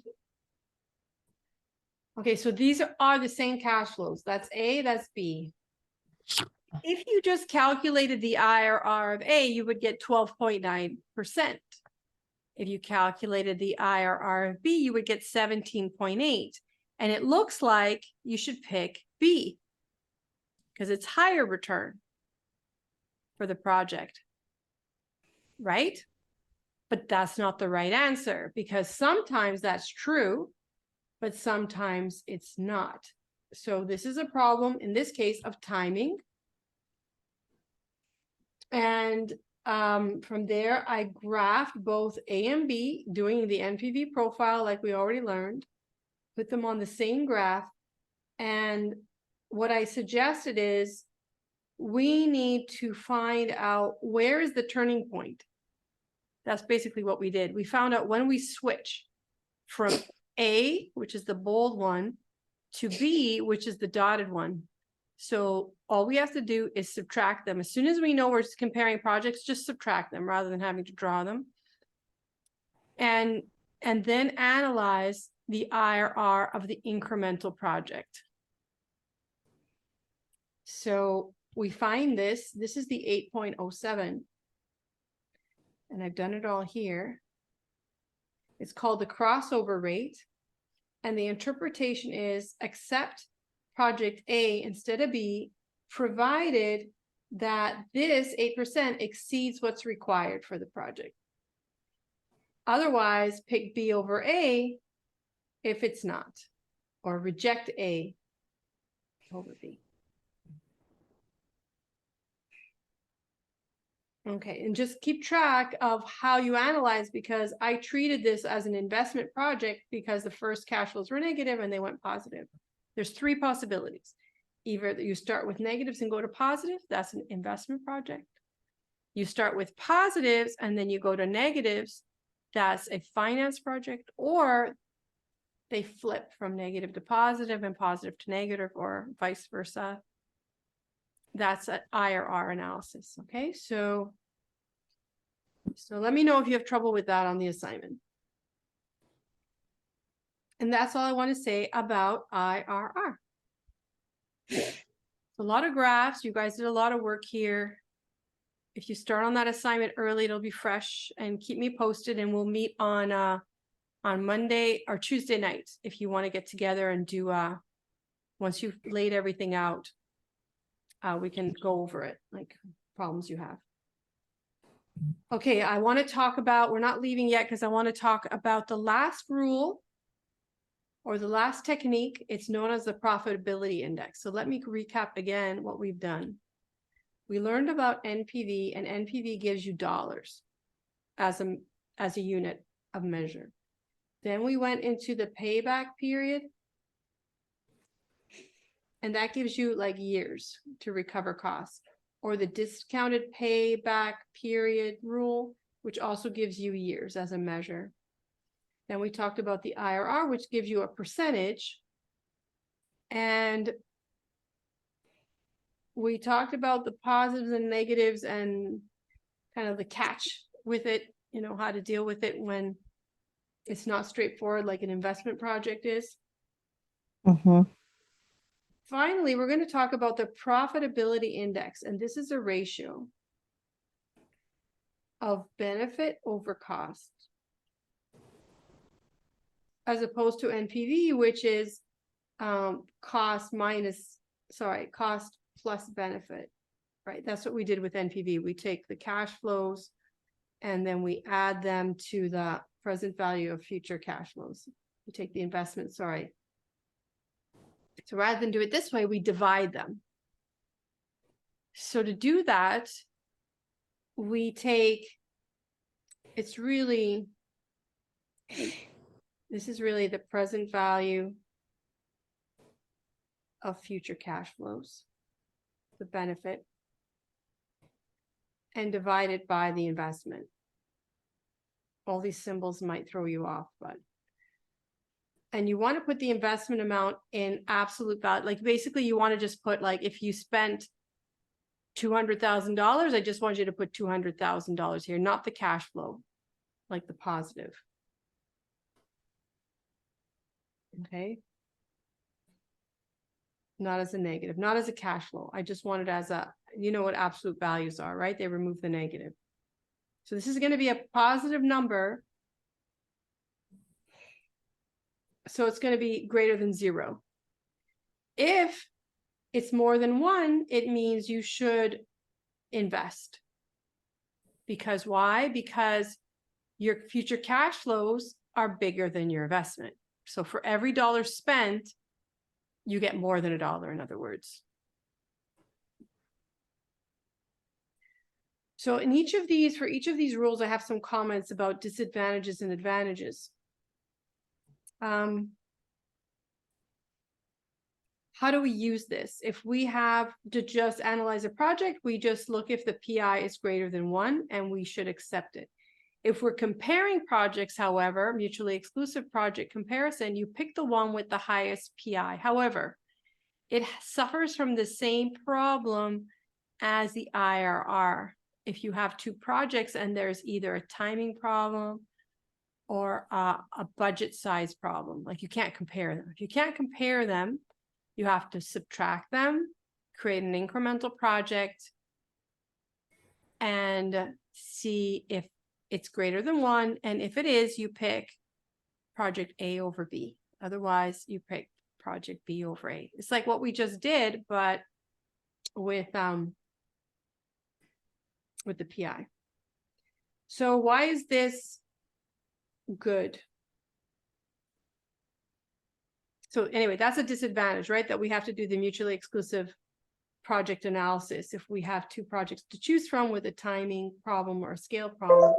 Okay, so these are the same cash flows. That's A, that's B. If you just calculated the IRR of A, you would get 12.9%. If you calculated the IRR of B, you would get 17.8. And it looks like you should pick B because it's higher return for the project, right? But that's not the right answer because sometimes that's true, but sometimes it's not. So this is a problem in this case of timing. And from there, I graphed both A and B doing the NPV profile like we already learned, put them on the same graph. And what I suggested is we need to find out where is the turning point. That's basically what we did. We found out when we switch from A, which is the bold one, to B, which is the dotted one. So all we have to do is subtract them. As soon as we know we're comparing projects, just subtract them rather than having to draw them. And then analyze the IRR of the incremental project. So we find this is the 8.07. And I've done it all here. It's called the crossover rate. And the interpretation is accept project A instead of B, provided that this 8% exceeds what's required for the project. Otherwise, pick B over A if it's not, or reject A over B. Okay, and just keep track of how you analyze because I treated this as an investment project because the first cash flows were negative and they went positive. There's three possibilities. Either you start with negatives and go to positive, that's an investment project. You start with positives and then you go to negatives, that's a finance project, or they flip from negative to positive and positive to negative or vice versa. That's an IRR analysis, okay? So let me know if you have trouble with that on the assignment. And that's all I want to say about IRR. A lot of graphs. You guys did a lot of work here. If you start on that assignment early, it'll be fresh, and keep me posted, and we'll meet on Monday or Tuesday night if you want to get together and do once you've laid everything out, we can go over it, like problems you have. Okay, I want to talk about, we're not leaving yet because I want to talk about the last rule or the last technique. It's known as the profitability index. So let me recap again what we've done. We learned about NPV, and NPV gives you dollars as a unit of measure. Then we went into the payback period, and that gives you like years to recover costs, or the discounted payback period rule, which also gives you years as a measure. Then we talked about the IRR, which gives you a percentage. And we talked about the positives and negatives and kind of the catch with it, you know, how to deal with it when it's not straightforward like an investment project is. Finally, we're going to talk about the profitability index, and this is a ratio of benefit over cost, as opposed to NPV, which is cost plus benefit, right? That's what we did with NPV. We take the cash flows and then we add them to the present value of future cash flows. We take the investment, sorry. So rather than do it this way, we divide them. So to do that, we take, this is really the present value of future cash flows, the benefit, and divide it by the investment. All these symbols might throw you off, and you want to put the investment amount in absolute value. Like basically you want to just put, like, if you spent $200,000, I just want you to put $200,000 here, not the cash flow, like the positive. Okay. Not as a negative, not as a cash flow. I just want it as a, you know what absolute values are, right? They remove the negative. So this is going to be a positive number. So it's going to be greater than 0. If it's more than 1, it means you should invest. Because why? Because your future cash flows are bigger than your investment. So for every dollar spent, you get more than $1, in other words. So in each of these, for each of these rules, I have some comments about disadvantages and advantages. How do we use this? If we have to just analyze a project, we just look if the PI is greater than 1, and we should accept it. If we're comparing projects, however, mutually exclusive project comparison, you pick the one with the highest PI. However, it suffers from the same problem as the IRR. If you have 2 projects and there's either a timing problem or a budget size problem, like you can't compare them. If you can't compare them, you have to subtract them, create an incremental project, and see if it's greater than 1. And if it is, you pick project A over B. Otherwise, you pick project B over A. It's like what we just did, but with the PI. So why is this good? So anyway, that's a disadvantage, right? That we have to do the mutually exclusive project analysis if we have 2 projects to choose from with a timing problem or a scale problem.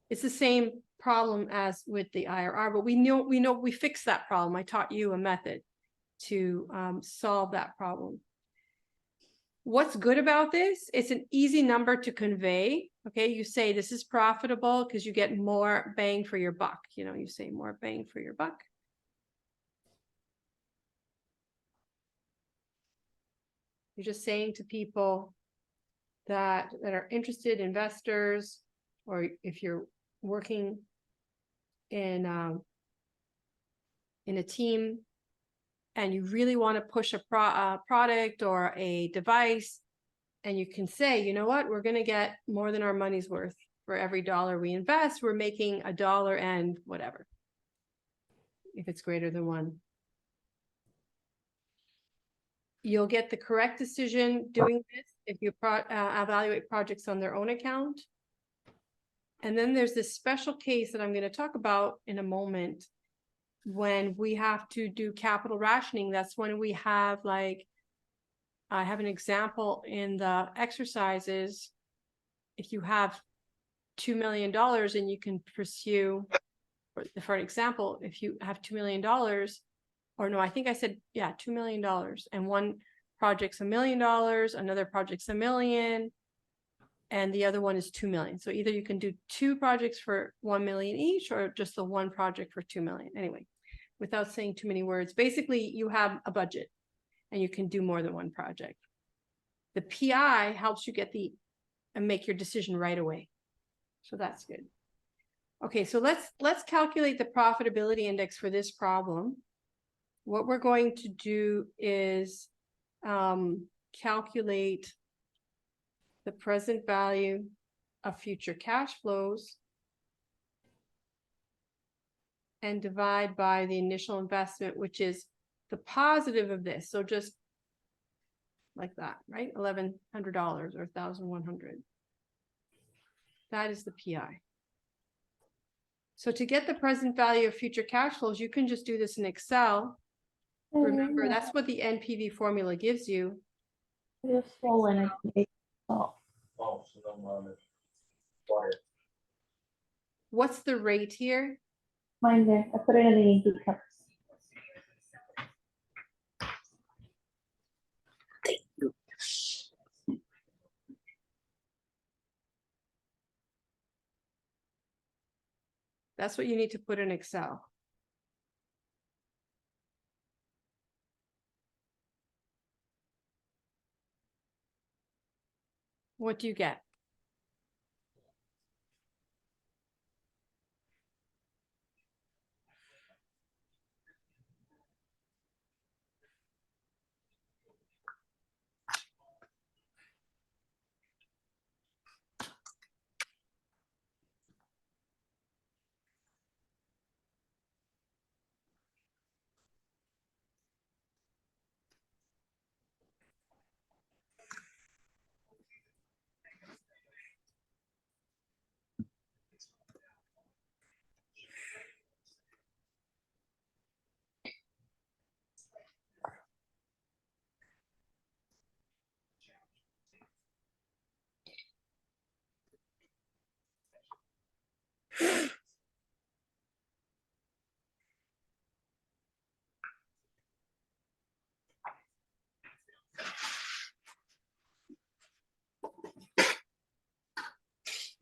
It's the same problem as with the IRR, but we fixed that problem. I taught you a method to solve that problem. What's good about this? It's an easy number to convey. Okay, you say this is profitable because you get more bang for your buck. You know, you say more bang for your buck. You're just saying to people that are interested, investors, or if you're working in a team and you really want to push a product or a device, and you can say, you know what, we're going to get more than our money's worth for every dollar we invest. We're making $1 and whatever, if it's greater than 1. You'll get the correct decision doing this if you evaluate projects on their own account. And then there's this special case that I'm going to talk about in a moment. When we have to do capital rationing, that's when we have, like, I have an example in the exercises. If you have $2 million and you can pursue, for an example, if you have $2 million, or no, I think I said, yeah, $2 million, and one project's $1 million, another project's $1 million, and the other one is 2 million. So either you can do 2 projects for 1 million each, or just the one project for 2 million. Anyway, without saying too many words, basically you have a budget and you can do more than one project. The PI helps you get and make your decision right away. So that's good. Okay, so let's calculate the profitability index for this problem. What we're going to do is calculate the present value of future cash flows and divide by the initial investment, which is the positive of this. So just like that, right? $1,100 or $1,100. That is the PI. So to get the present value of future cash flows, you can just do this in Excel. Remember, that's what the NPV formula gives you. Just roll in it. Oh, What's the rate here? mine there. I put it in the Yankee cups. That's what you need to put in Excel. What do you get?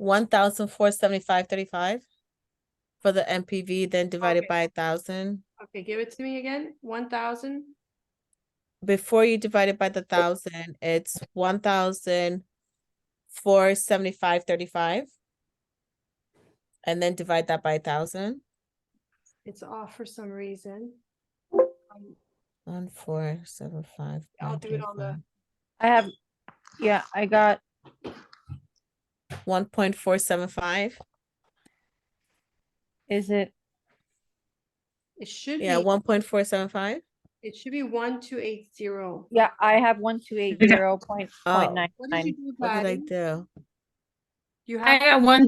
$1,475.35 for the MPV, then divided by 1,000. Okay, give it to me again. 1,000. Before you divide it by the 1,000, it's 1,475.35. And then divide that by 1,000. It's off for some reason. 1,475. I'll do it on the. I have, yeah, I got 1.475. Is it? It should Yeah, be. 1.475. It should be 1,280. Yeah, I have 1,280.9. Oh, What did you do, what did I Patty? do? You I have, got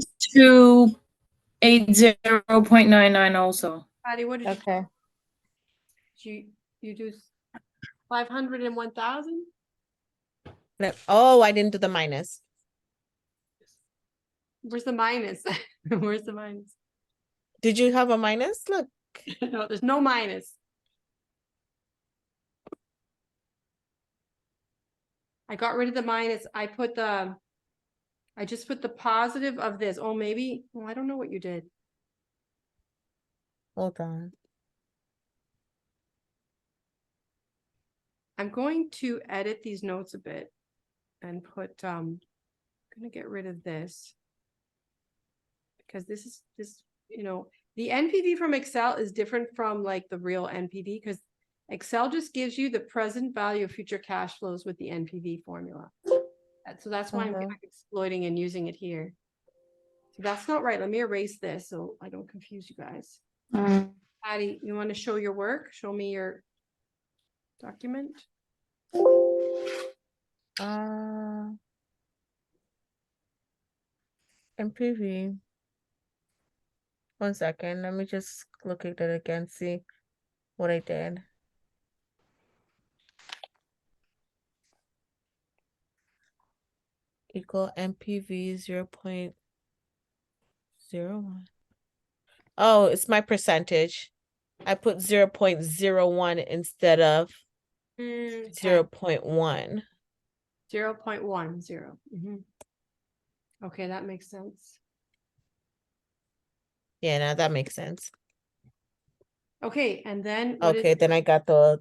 1,280.99 also. Patty, what did you Okay. do? You do 500 and 1,000? Oh, I didn't do the minus. Where's the minus? Where's the minus? Did you have a minus? Look. No, there's no minus. I got rid of the minus. I just put the positive of this. Oh, maybe. Well, I don't know what you did. Hold on. I'm going to edit these notes a bit and put, gonna get rid of this. Because this is, the NPV from Excel is different from like the real NPV because Excel just gives you the present value of future cash flows with the NPV formula. So that's why I'm kind of exploiting and using it here. So that's not right. Let me erase this so I don't confuse you guys. Patty, you want to show your work? Show me your document. MPV. 1 second. Let me just look at it again, see what I did. Equal MPV 0.01. Oh, it's my percentage. I put 0.01 instead of 0.1. 0.10. Okay, that makes sense. Yeah, now that makes sense. Okay, and then what Okay, is, then I got the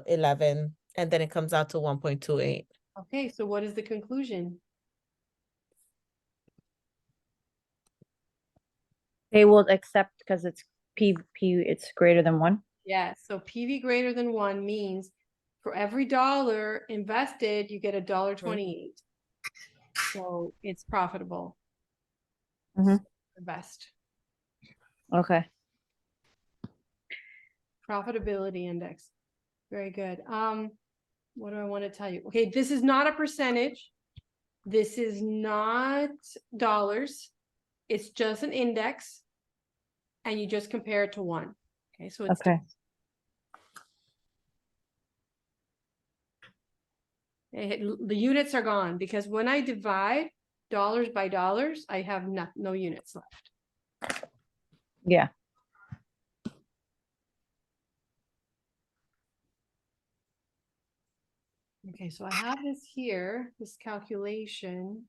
11, and then it comes out to 1.28. okay, so what is the conclusion? They will accept because it's it's greater than 1. Yeah, so PV greater than 1 means for every dollar invested, you get $1.28. So it's profitable. Mhm. The best. Okay. Profitability index. Very good. What do I want to tell you? Okay, this is not a percentage. This is not dollars. It's just an index. And you just compare it to 1. Okay, so it's Okay. the units are gone because when I divide dollars by dollars, I have no units left. Yeah. Okay, so I have this here, this calculation.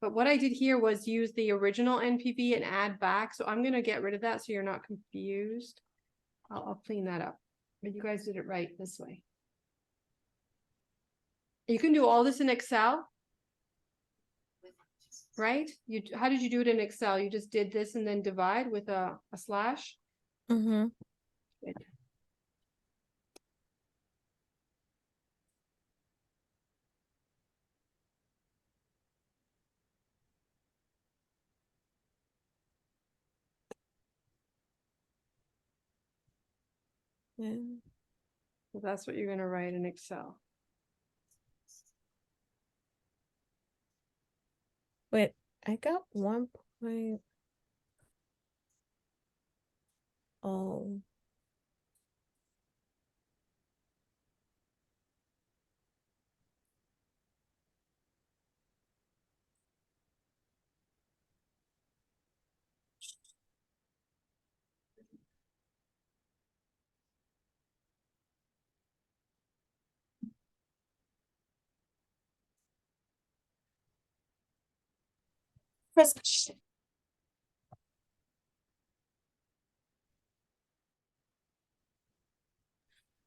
But what I did here was use the original NPV and add back. So I'm going to get rid of that so you're not confused. I'll clean that up. But you guys did it right this way. You can do all this in Excel, right? How did you do it in Excel? You just did this and then divide with a slash? Mm-hmm. Good. Yeah. So that's what you're going to write in Excel. Wait, I got 1. Oh.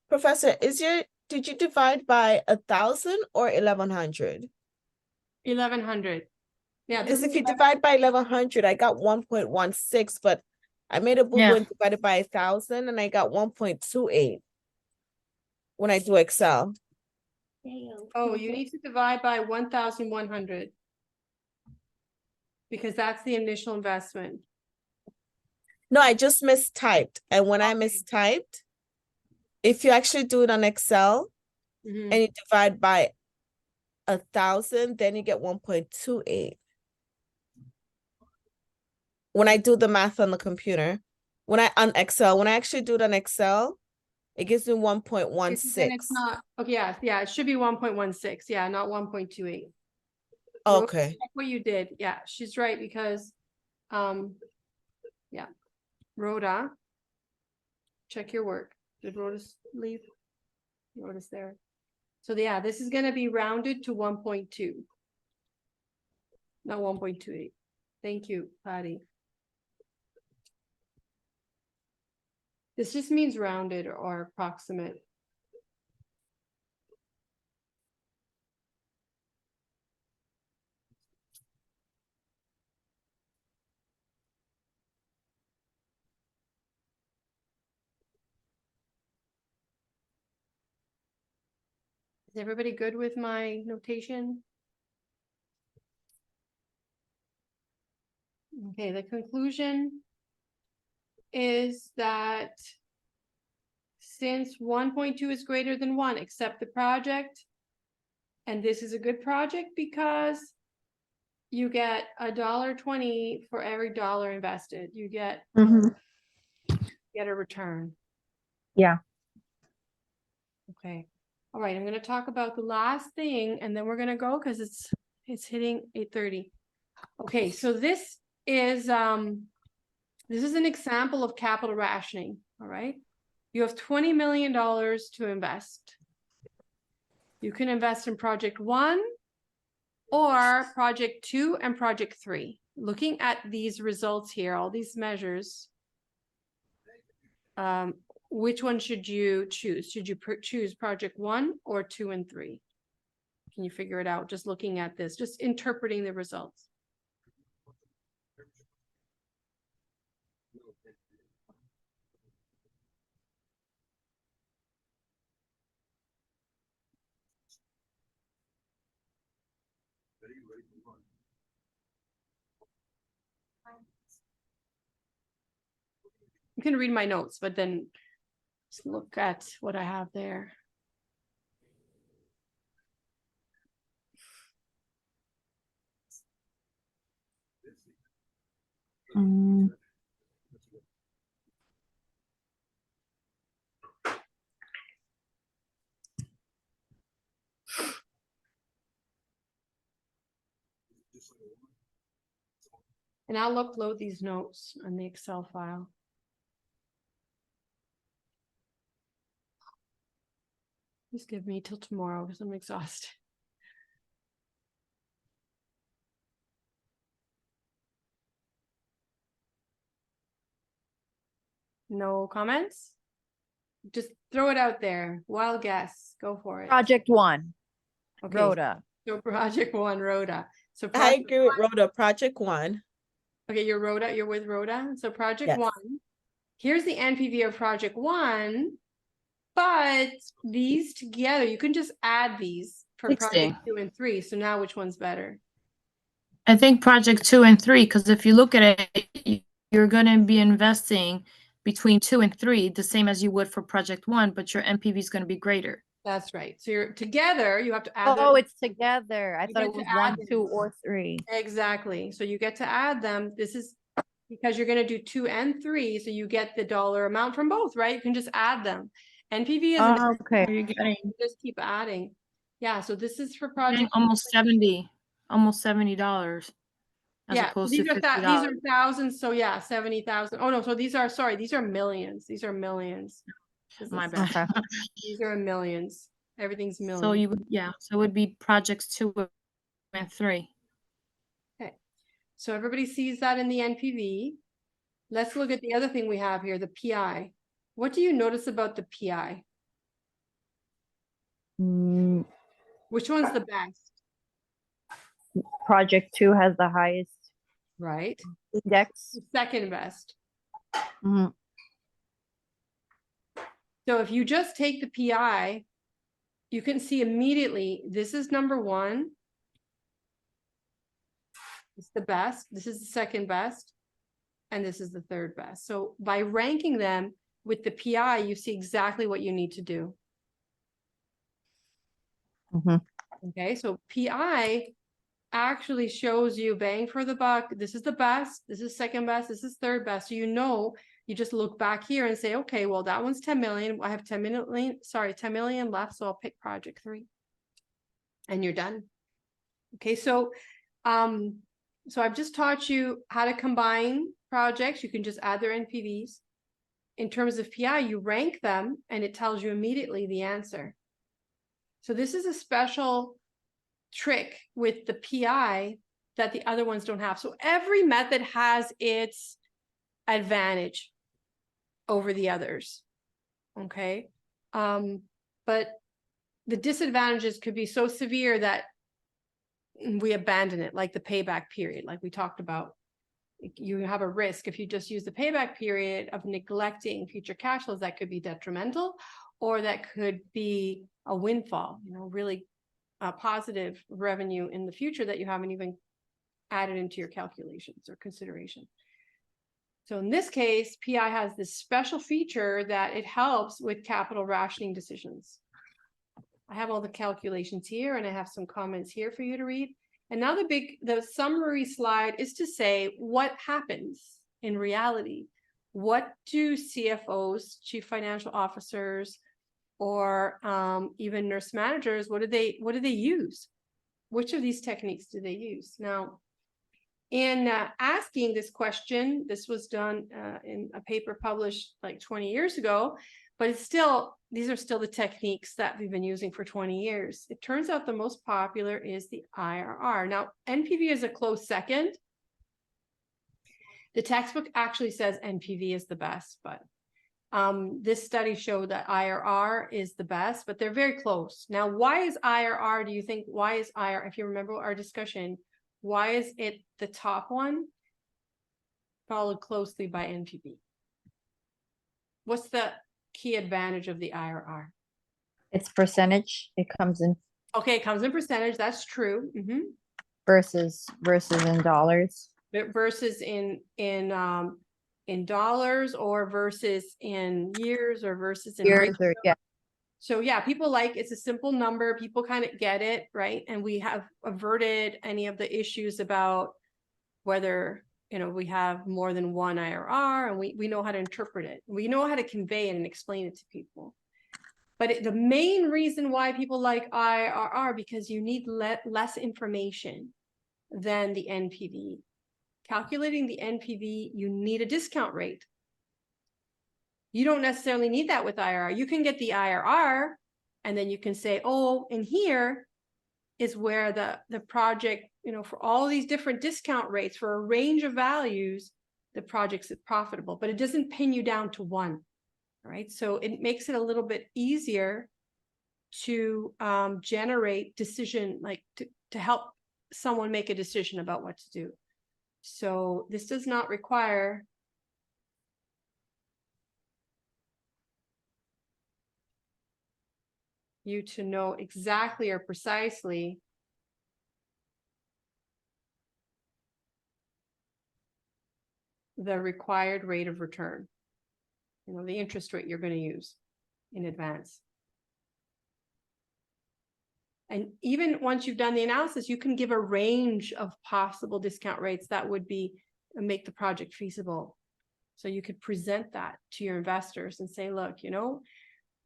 Professor, did you divide by 1,000 or 1,100? 1,100. Yeah, this Because is if you divide by 1,100, I got 1.16, but I made a boo-boo Yeah. and divided by 1,000 and I got 1.28 when I do Excel. Oh, you need to divide by 1,100. Because that's the initial investment. No, I just mistyped. And when I Okay. mistyped, if you actually do it on Excel Mhm. and you divide by 1,000, then you get 1.28. When I do the math on the computer, when I actually do it on Excel, it gives me 1.16. Then it's not, okay, yeah, it should be 1.16, yeah, not 1.28. Okay. Check what you did, yeah, she's right, because, yeah, Rhoda, check your work. Did Rhoda leave? Rhoda's there. So yeah, this is gonna be rounded to 1.2. Not 1.28. Thank you, Patty. This just means rounded or approximate. Is everybody good with my notation? Okay, the conclusion is that since 1.2 is greater than 1, accept the project. And this is a good project because you get $1.20 for every dollar invested. You get a return. Yeah. Okay. All right, I'm going to talk about the last thing and then we're going to go because it's hitting 8:30. Okay, so this is an example of capital rationing, all right? You have $20 million to invest. You can invest in project 1 or project 2 and project 3. Looking at these results here, all these measures, which one should you choose? Should you choose project 1 or 2 and 3? Can you figure it out just looking at this, just interpreting the results? You can read my notes, but then just look at what I have there. And I'll upload these notes on the Excel file. Just give me till tomorrow because I'm exhausted. No comments? Just throw it out there. Wild guess. Go for it. Project 1, Okay, Rhoda. so project 1, Rhoda. So I project, agree with Rhoda, project 1. okay, you're Rhoda, you're with Rhoda. So project Yes. 1. Here's the NPV of project 1, but these together, you can just add these for 60. project 2 and 3. So now which one's better? I think project 2 and 3, because if you look at it, you're going to be investing between 2 and 3, the same as you would for project 1, but your NPV is going to be greater. That's right. So you're together, you have to add Oh, them. it's together. I You thought get it to was add 1, them. 2, or 3. Exactly. So you get to add them. This is because you're going to do 2 and 3. So you get the dollar amount from both, right? You can just add them. NPV is Oh, okay. You're getting just keep adding. Yeah. So this is for project. almost $70 as Yeah. So opposed to these are $50. these are thousands. So yeah, 70,000. Oh no. So these are, sorry, these are millions. These are millions. This My is- bad. Okay. These are millions. Everything's millions. So you would, yeah, so it would be projects 2 and 3. Okay. So everybody sees that in the NPV. Let's look at the other thing we have here, the PI. What do you notice about the PI? Mm, Which one's the best? project 2 has the highest Right. index. The second best. Mhm. So if you just take the PI, you can see immediately, this is number 1. It's the best. This is the second best. And this is the third best. So by ranking them with the PI, you see exactly what you need to do. Mhm. Okay, so PI actually shows you bang for the buck. This is the best. This is second best. This is third best. So you know, you just look back here and say, okay, well, that one's 10 million. I have 10 million left. So I'll pick project 3 and you're done. Okay, so I've just taught you how to combine projects. You can just add their NPVs. In terms of PI, you rank them and it tells you immediately the answer. So this is a special trick with the PI that the other ones don't have. So every method has its advantage over the others. Okay. But the disadvantages could be so severe that we abandon it, like the payback period, like we talked about. You have a risk if you just use the payback period of neglecting future cash flows that could be detrimental, or that could be a windfall, really positive revenue in the future that you haven't even added into your calculations or consideration. So in this case, PI has this special feature that it helps with capital rationing decisions. I have all the calculations here and I have some comments here for you to read. And now the summary slide is to say what happens in reality. What do CFOs, chief financial officers, or even nurse managers, what do they use? Which of these techniques do they use? Now, in asking this question, this was done in a paper published like 20 years ago, but these are still the techniques that we've been using for 20 years. It turns out the most popular is the IRR. Now, NPV is a close second. The textbook actually says NPV is the best, but this study showed that IRR is the best, but they're very close. Now, why is IRR, do you think, why is IRR, if you remember our discussion, why is it the top one, followed closely by NPV? What's the key advantage of the IRR? It's percentage. It comes in Okay, it comes in percentage, that's true. versus in dollars. Versus in dollars, or versus in years, or versus in Years or yeah. So yeah, people like, it's a simple number, people kind of get it, right? And we have averted any of the issues about whether, we have more than one IRR, and we know how to interpret it. We know how to convey it and explain it to people. But the main reason why people like IRR, because you need less information than the NPV. Calculating the NPV, you need a discount rate. You don't necessarily need that with IRR. You can get the IRR, and then you can say, oh, and here is where the project, for all these different discount rates for a range of values, the project's profitable, but it doesn't pin you down to one, right? So it makes it a little bit easier to generate decision, like to help someone make a decision about what to do. So this does not require you to know exactly or precisely the required rate of return, the interest rate you're going to use in advance. And even once you've done the analysis, you can give a range of possible discount rates that would make the project feasible. So you could present that to your investors and say, look,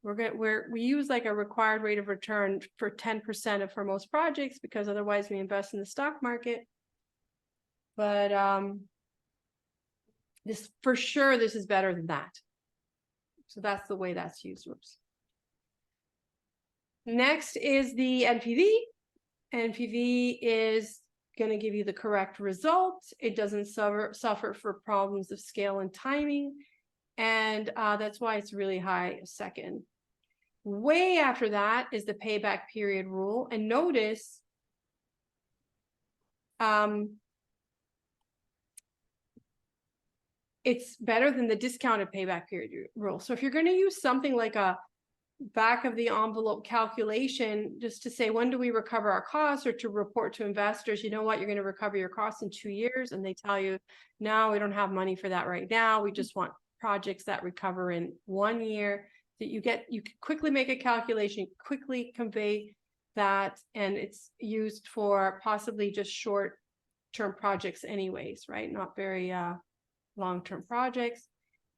we use like a required rate of return for 10% for most projects, because otherwise we invest in the stock market. But this is better than that. So that's the way that's used. Whoops. Next is the NPV. NPV is going to give you the correct result. It doesn't suffer for problems of scale and timing. And that's why it's really high second. Way after that is the payback period rule. And notice it's better than the discounted payback period rule. So if you're going to use something like a back of the envelope calculation, just to say, when do we recover our costs, or to report to investors, you're going to recover your costs in 2 years. And they tell you, no, we don't have money for that right now. We just want projects that recover in 1 year. That you can quickly make a calculation, quickly convey that, and it's used for possibly just short-term projects anyways, right? Not very long-term projects.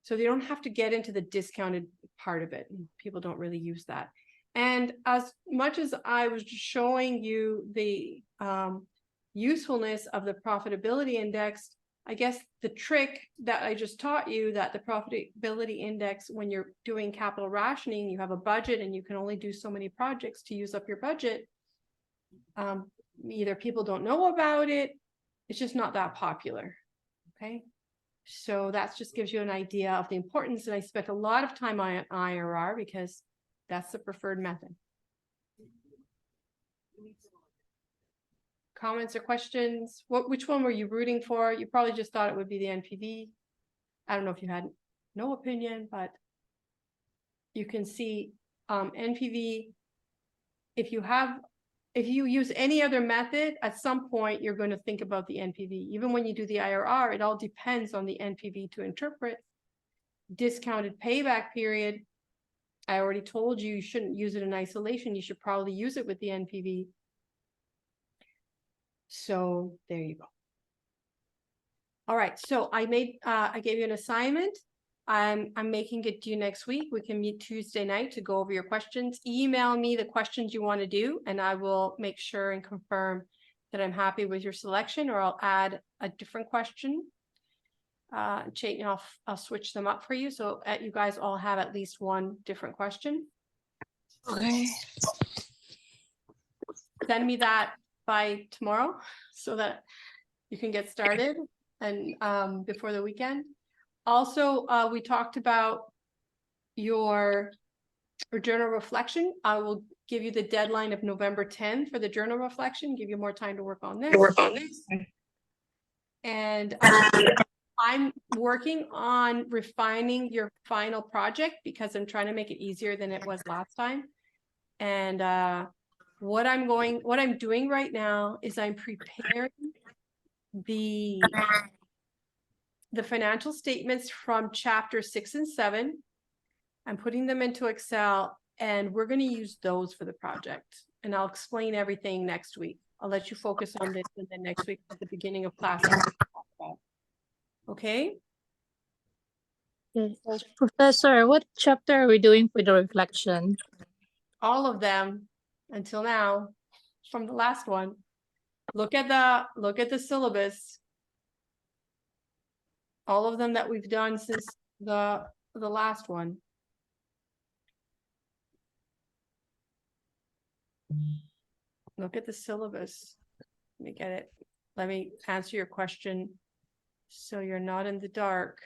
So they don't have to get into the discounted part of it. People don't really use that. And as much as I was showing you the usefulness of the profitability index, I guess the trick that I just taught you, that the profitability index, when you're doing capital rationing, you have a budget and you can only do so many projects to use up your budget. Either people don't know about it, it's just not that popular. Okay. So that just gives you an idea of the importance. And I spent a lot of time on IRR because that's the preferred method. Comments or questions? Which one were you rooting for? You probably just thought it would be the NPV. I don't know if you had no opinion, but you can see NPV, if you use any other method, at some point, you're going to think about the NPV. Even when you do the IRR, it all depends on the NPV to interpret. Discounted payback period. I already told you, you shouldn't use it in isolation. You should probably use it with the NPV. So there you go. All right, so I gave you an assignment. I'm making it due next week. We can meet Tuesday night to go over your questions. Email me the questions you want to do, and I will make sure and confirm that I'm happy with your selection, or I'll add a different question. I'll switch them up for you, so you guys all have at least one different question. Okay. Send me that by tomorrow so that you can get started and before the weekend. Also, we talked about your journal reflection. I will give you the deadline of November 10th for the journal reflection, give you more time to work on this. And I'm working on refining your final project because I'm trying to make it easier than it was last time. And what I'm doing right now is I'm preparing the financial statements from chapter 6 and 7. I'm putting them into Excel, and we're going to use those for the project. And I'll explain everything next week. I'll let you focus on this, and then next week at the beginning of class. Okay? Yes. Professor, what chapter are we doing for the reflection? All of them until now from the last one. Look at the syllabus. All of them that we've done since the last one. Look at the syllabus. Let me get it. Let me answer your question so you're not in the dark.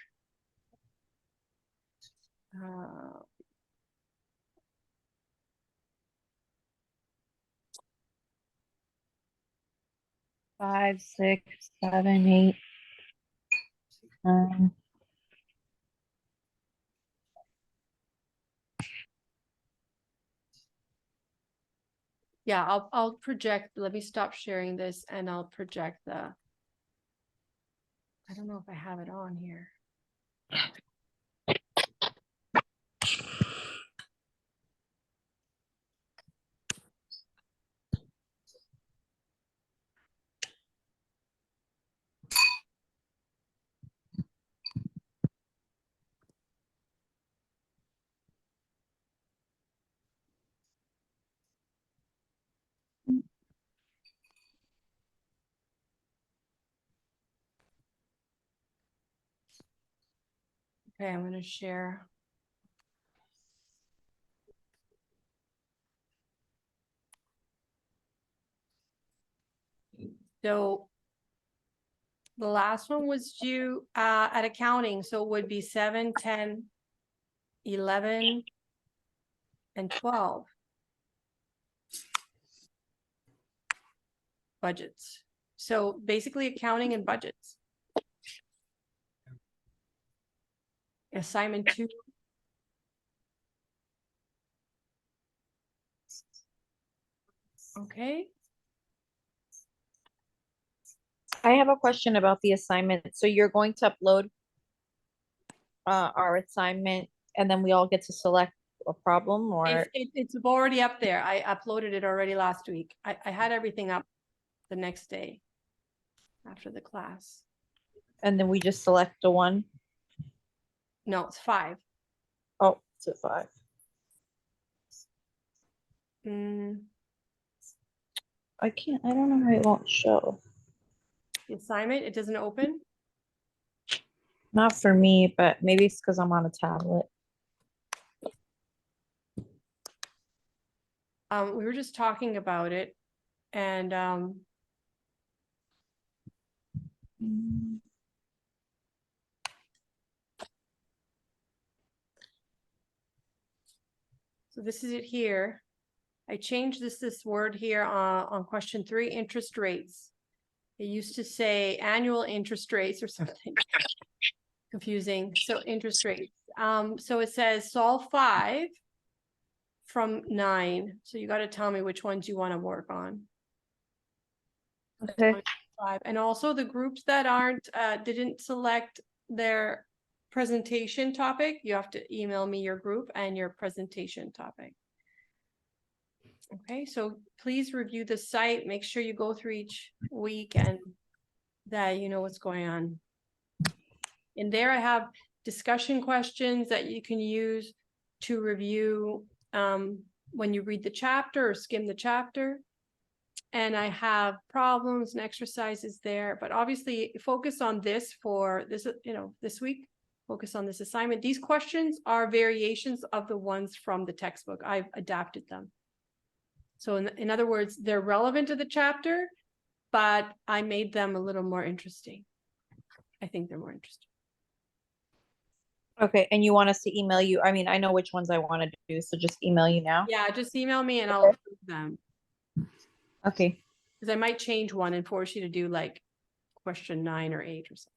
5, 6, 7, 8. Yeah, I'll project. Let me stop sharing this and I'll project I don't know if I have it on here. Okay, I'm going to share. So the last one was due at accounting. So it would be 7, 10, 11, and 12. Budgets. So basically accounting and budgets. Assignment 2. Okay. I have a question about the assignment. So you're going to upload our assignment and then we all get to select a problem, or It's already up there. I uploaded it already last week. I had everything up the next day after the class. and then we just select a one? No, it's 5. Oh, it's a 5. I don't know why it won't show. The assignment, it doesn't open. Not for me, but maybe it's because I'm on a tablet. We were just talking about it, and so this is it here. I changed this word here on question 3, interest rates. It used to say annual interest rates or something confusing. So interest rates. So it says solve 5 from 9. So you got to tell me which ones you want to work on. Okay. 5. And also the groups that aren't, didn't select their presentation topic, you have to email me your group and your presentation topic. Okay, so please review the site, make sure you go through each week and that you know what's going on. In there, I have discussion questions that you can use to review when you read the chapter or skim the chapter. And I have problems and exercises there, but obviously focus on this for this, this week, focus on this assignment. These questions are variations of the ones from the textbook. I've adapted them. So in other words, they're relevant to the chapter, but I made them a little more interesting. I think they're more interesting. Okay, and you want us to email you? I mean, I know which ones I want to do, so just email you now. Yeah, just email me and I'll approve them. Okay. Because I might change one and force you to do like question 9 or 8 or something.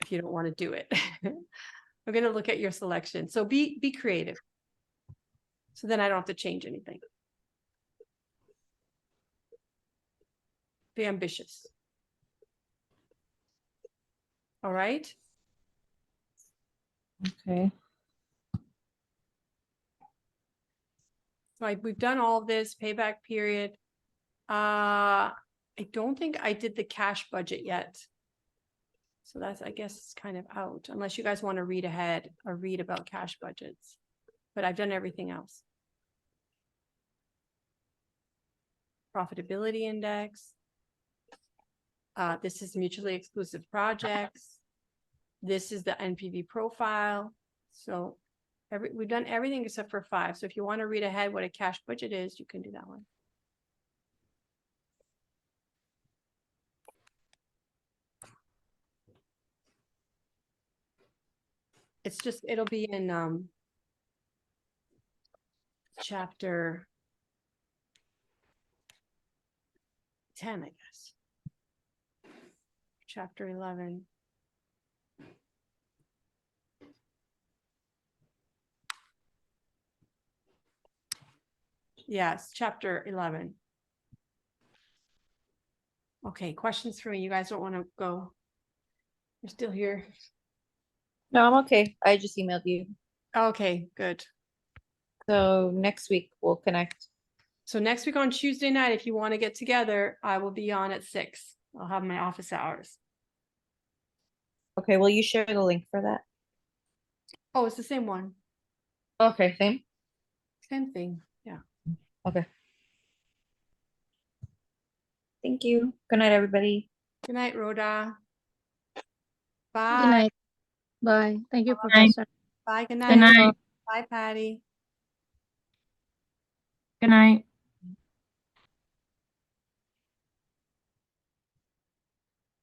If you don't want to do it. I'm going to look at your selection. So be creative. So then I don't have to change anything. Be ambitious. All right. Okay. So we've done all of this payback period. I don't think I did the cash budget yet. So that's, I guess, it's kind of out, unless you guys want to read ahead or read about cash budgets. But I've done everything else. Profitability index. This is mutually exclusive projects. This is the NPV profile. So we've done everything except for 5. So if you want to read ahead what a cash budget is, you can do that one. It's just, it'll be in chapter 10, I guess. Chapter 11. Yes, chapter 11. Okay, questions for me? You guys don't want to go? You're still here. No, I'm okay. I just emailed you. Okay, good. So next week we'll connect. So next week on Tuesday night, if you want to get together, I will be on at 6. I'll have my office hours. Okay, will you share the link for that? Oh, it's the same one. Okay, same. Same thing. Yeah. Okay. Thank you. Good night, everybody. Good night, Rhoda. Good Bye. night. Bye. Thank you, Night. Professor. Bye. Good Good night. night. Bye, Patty. Good night.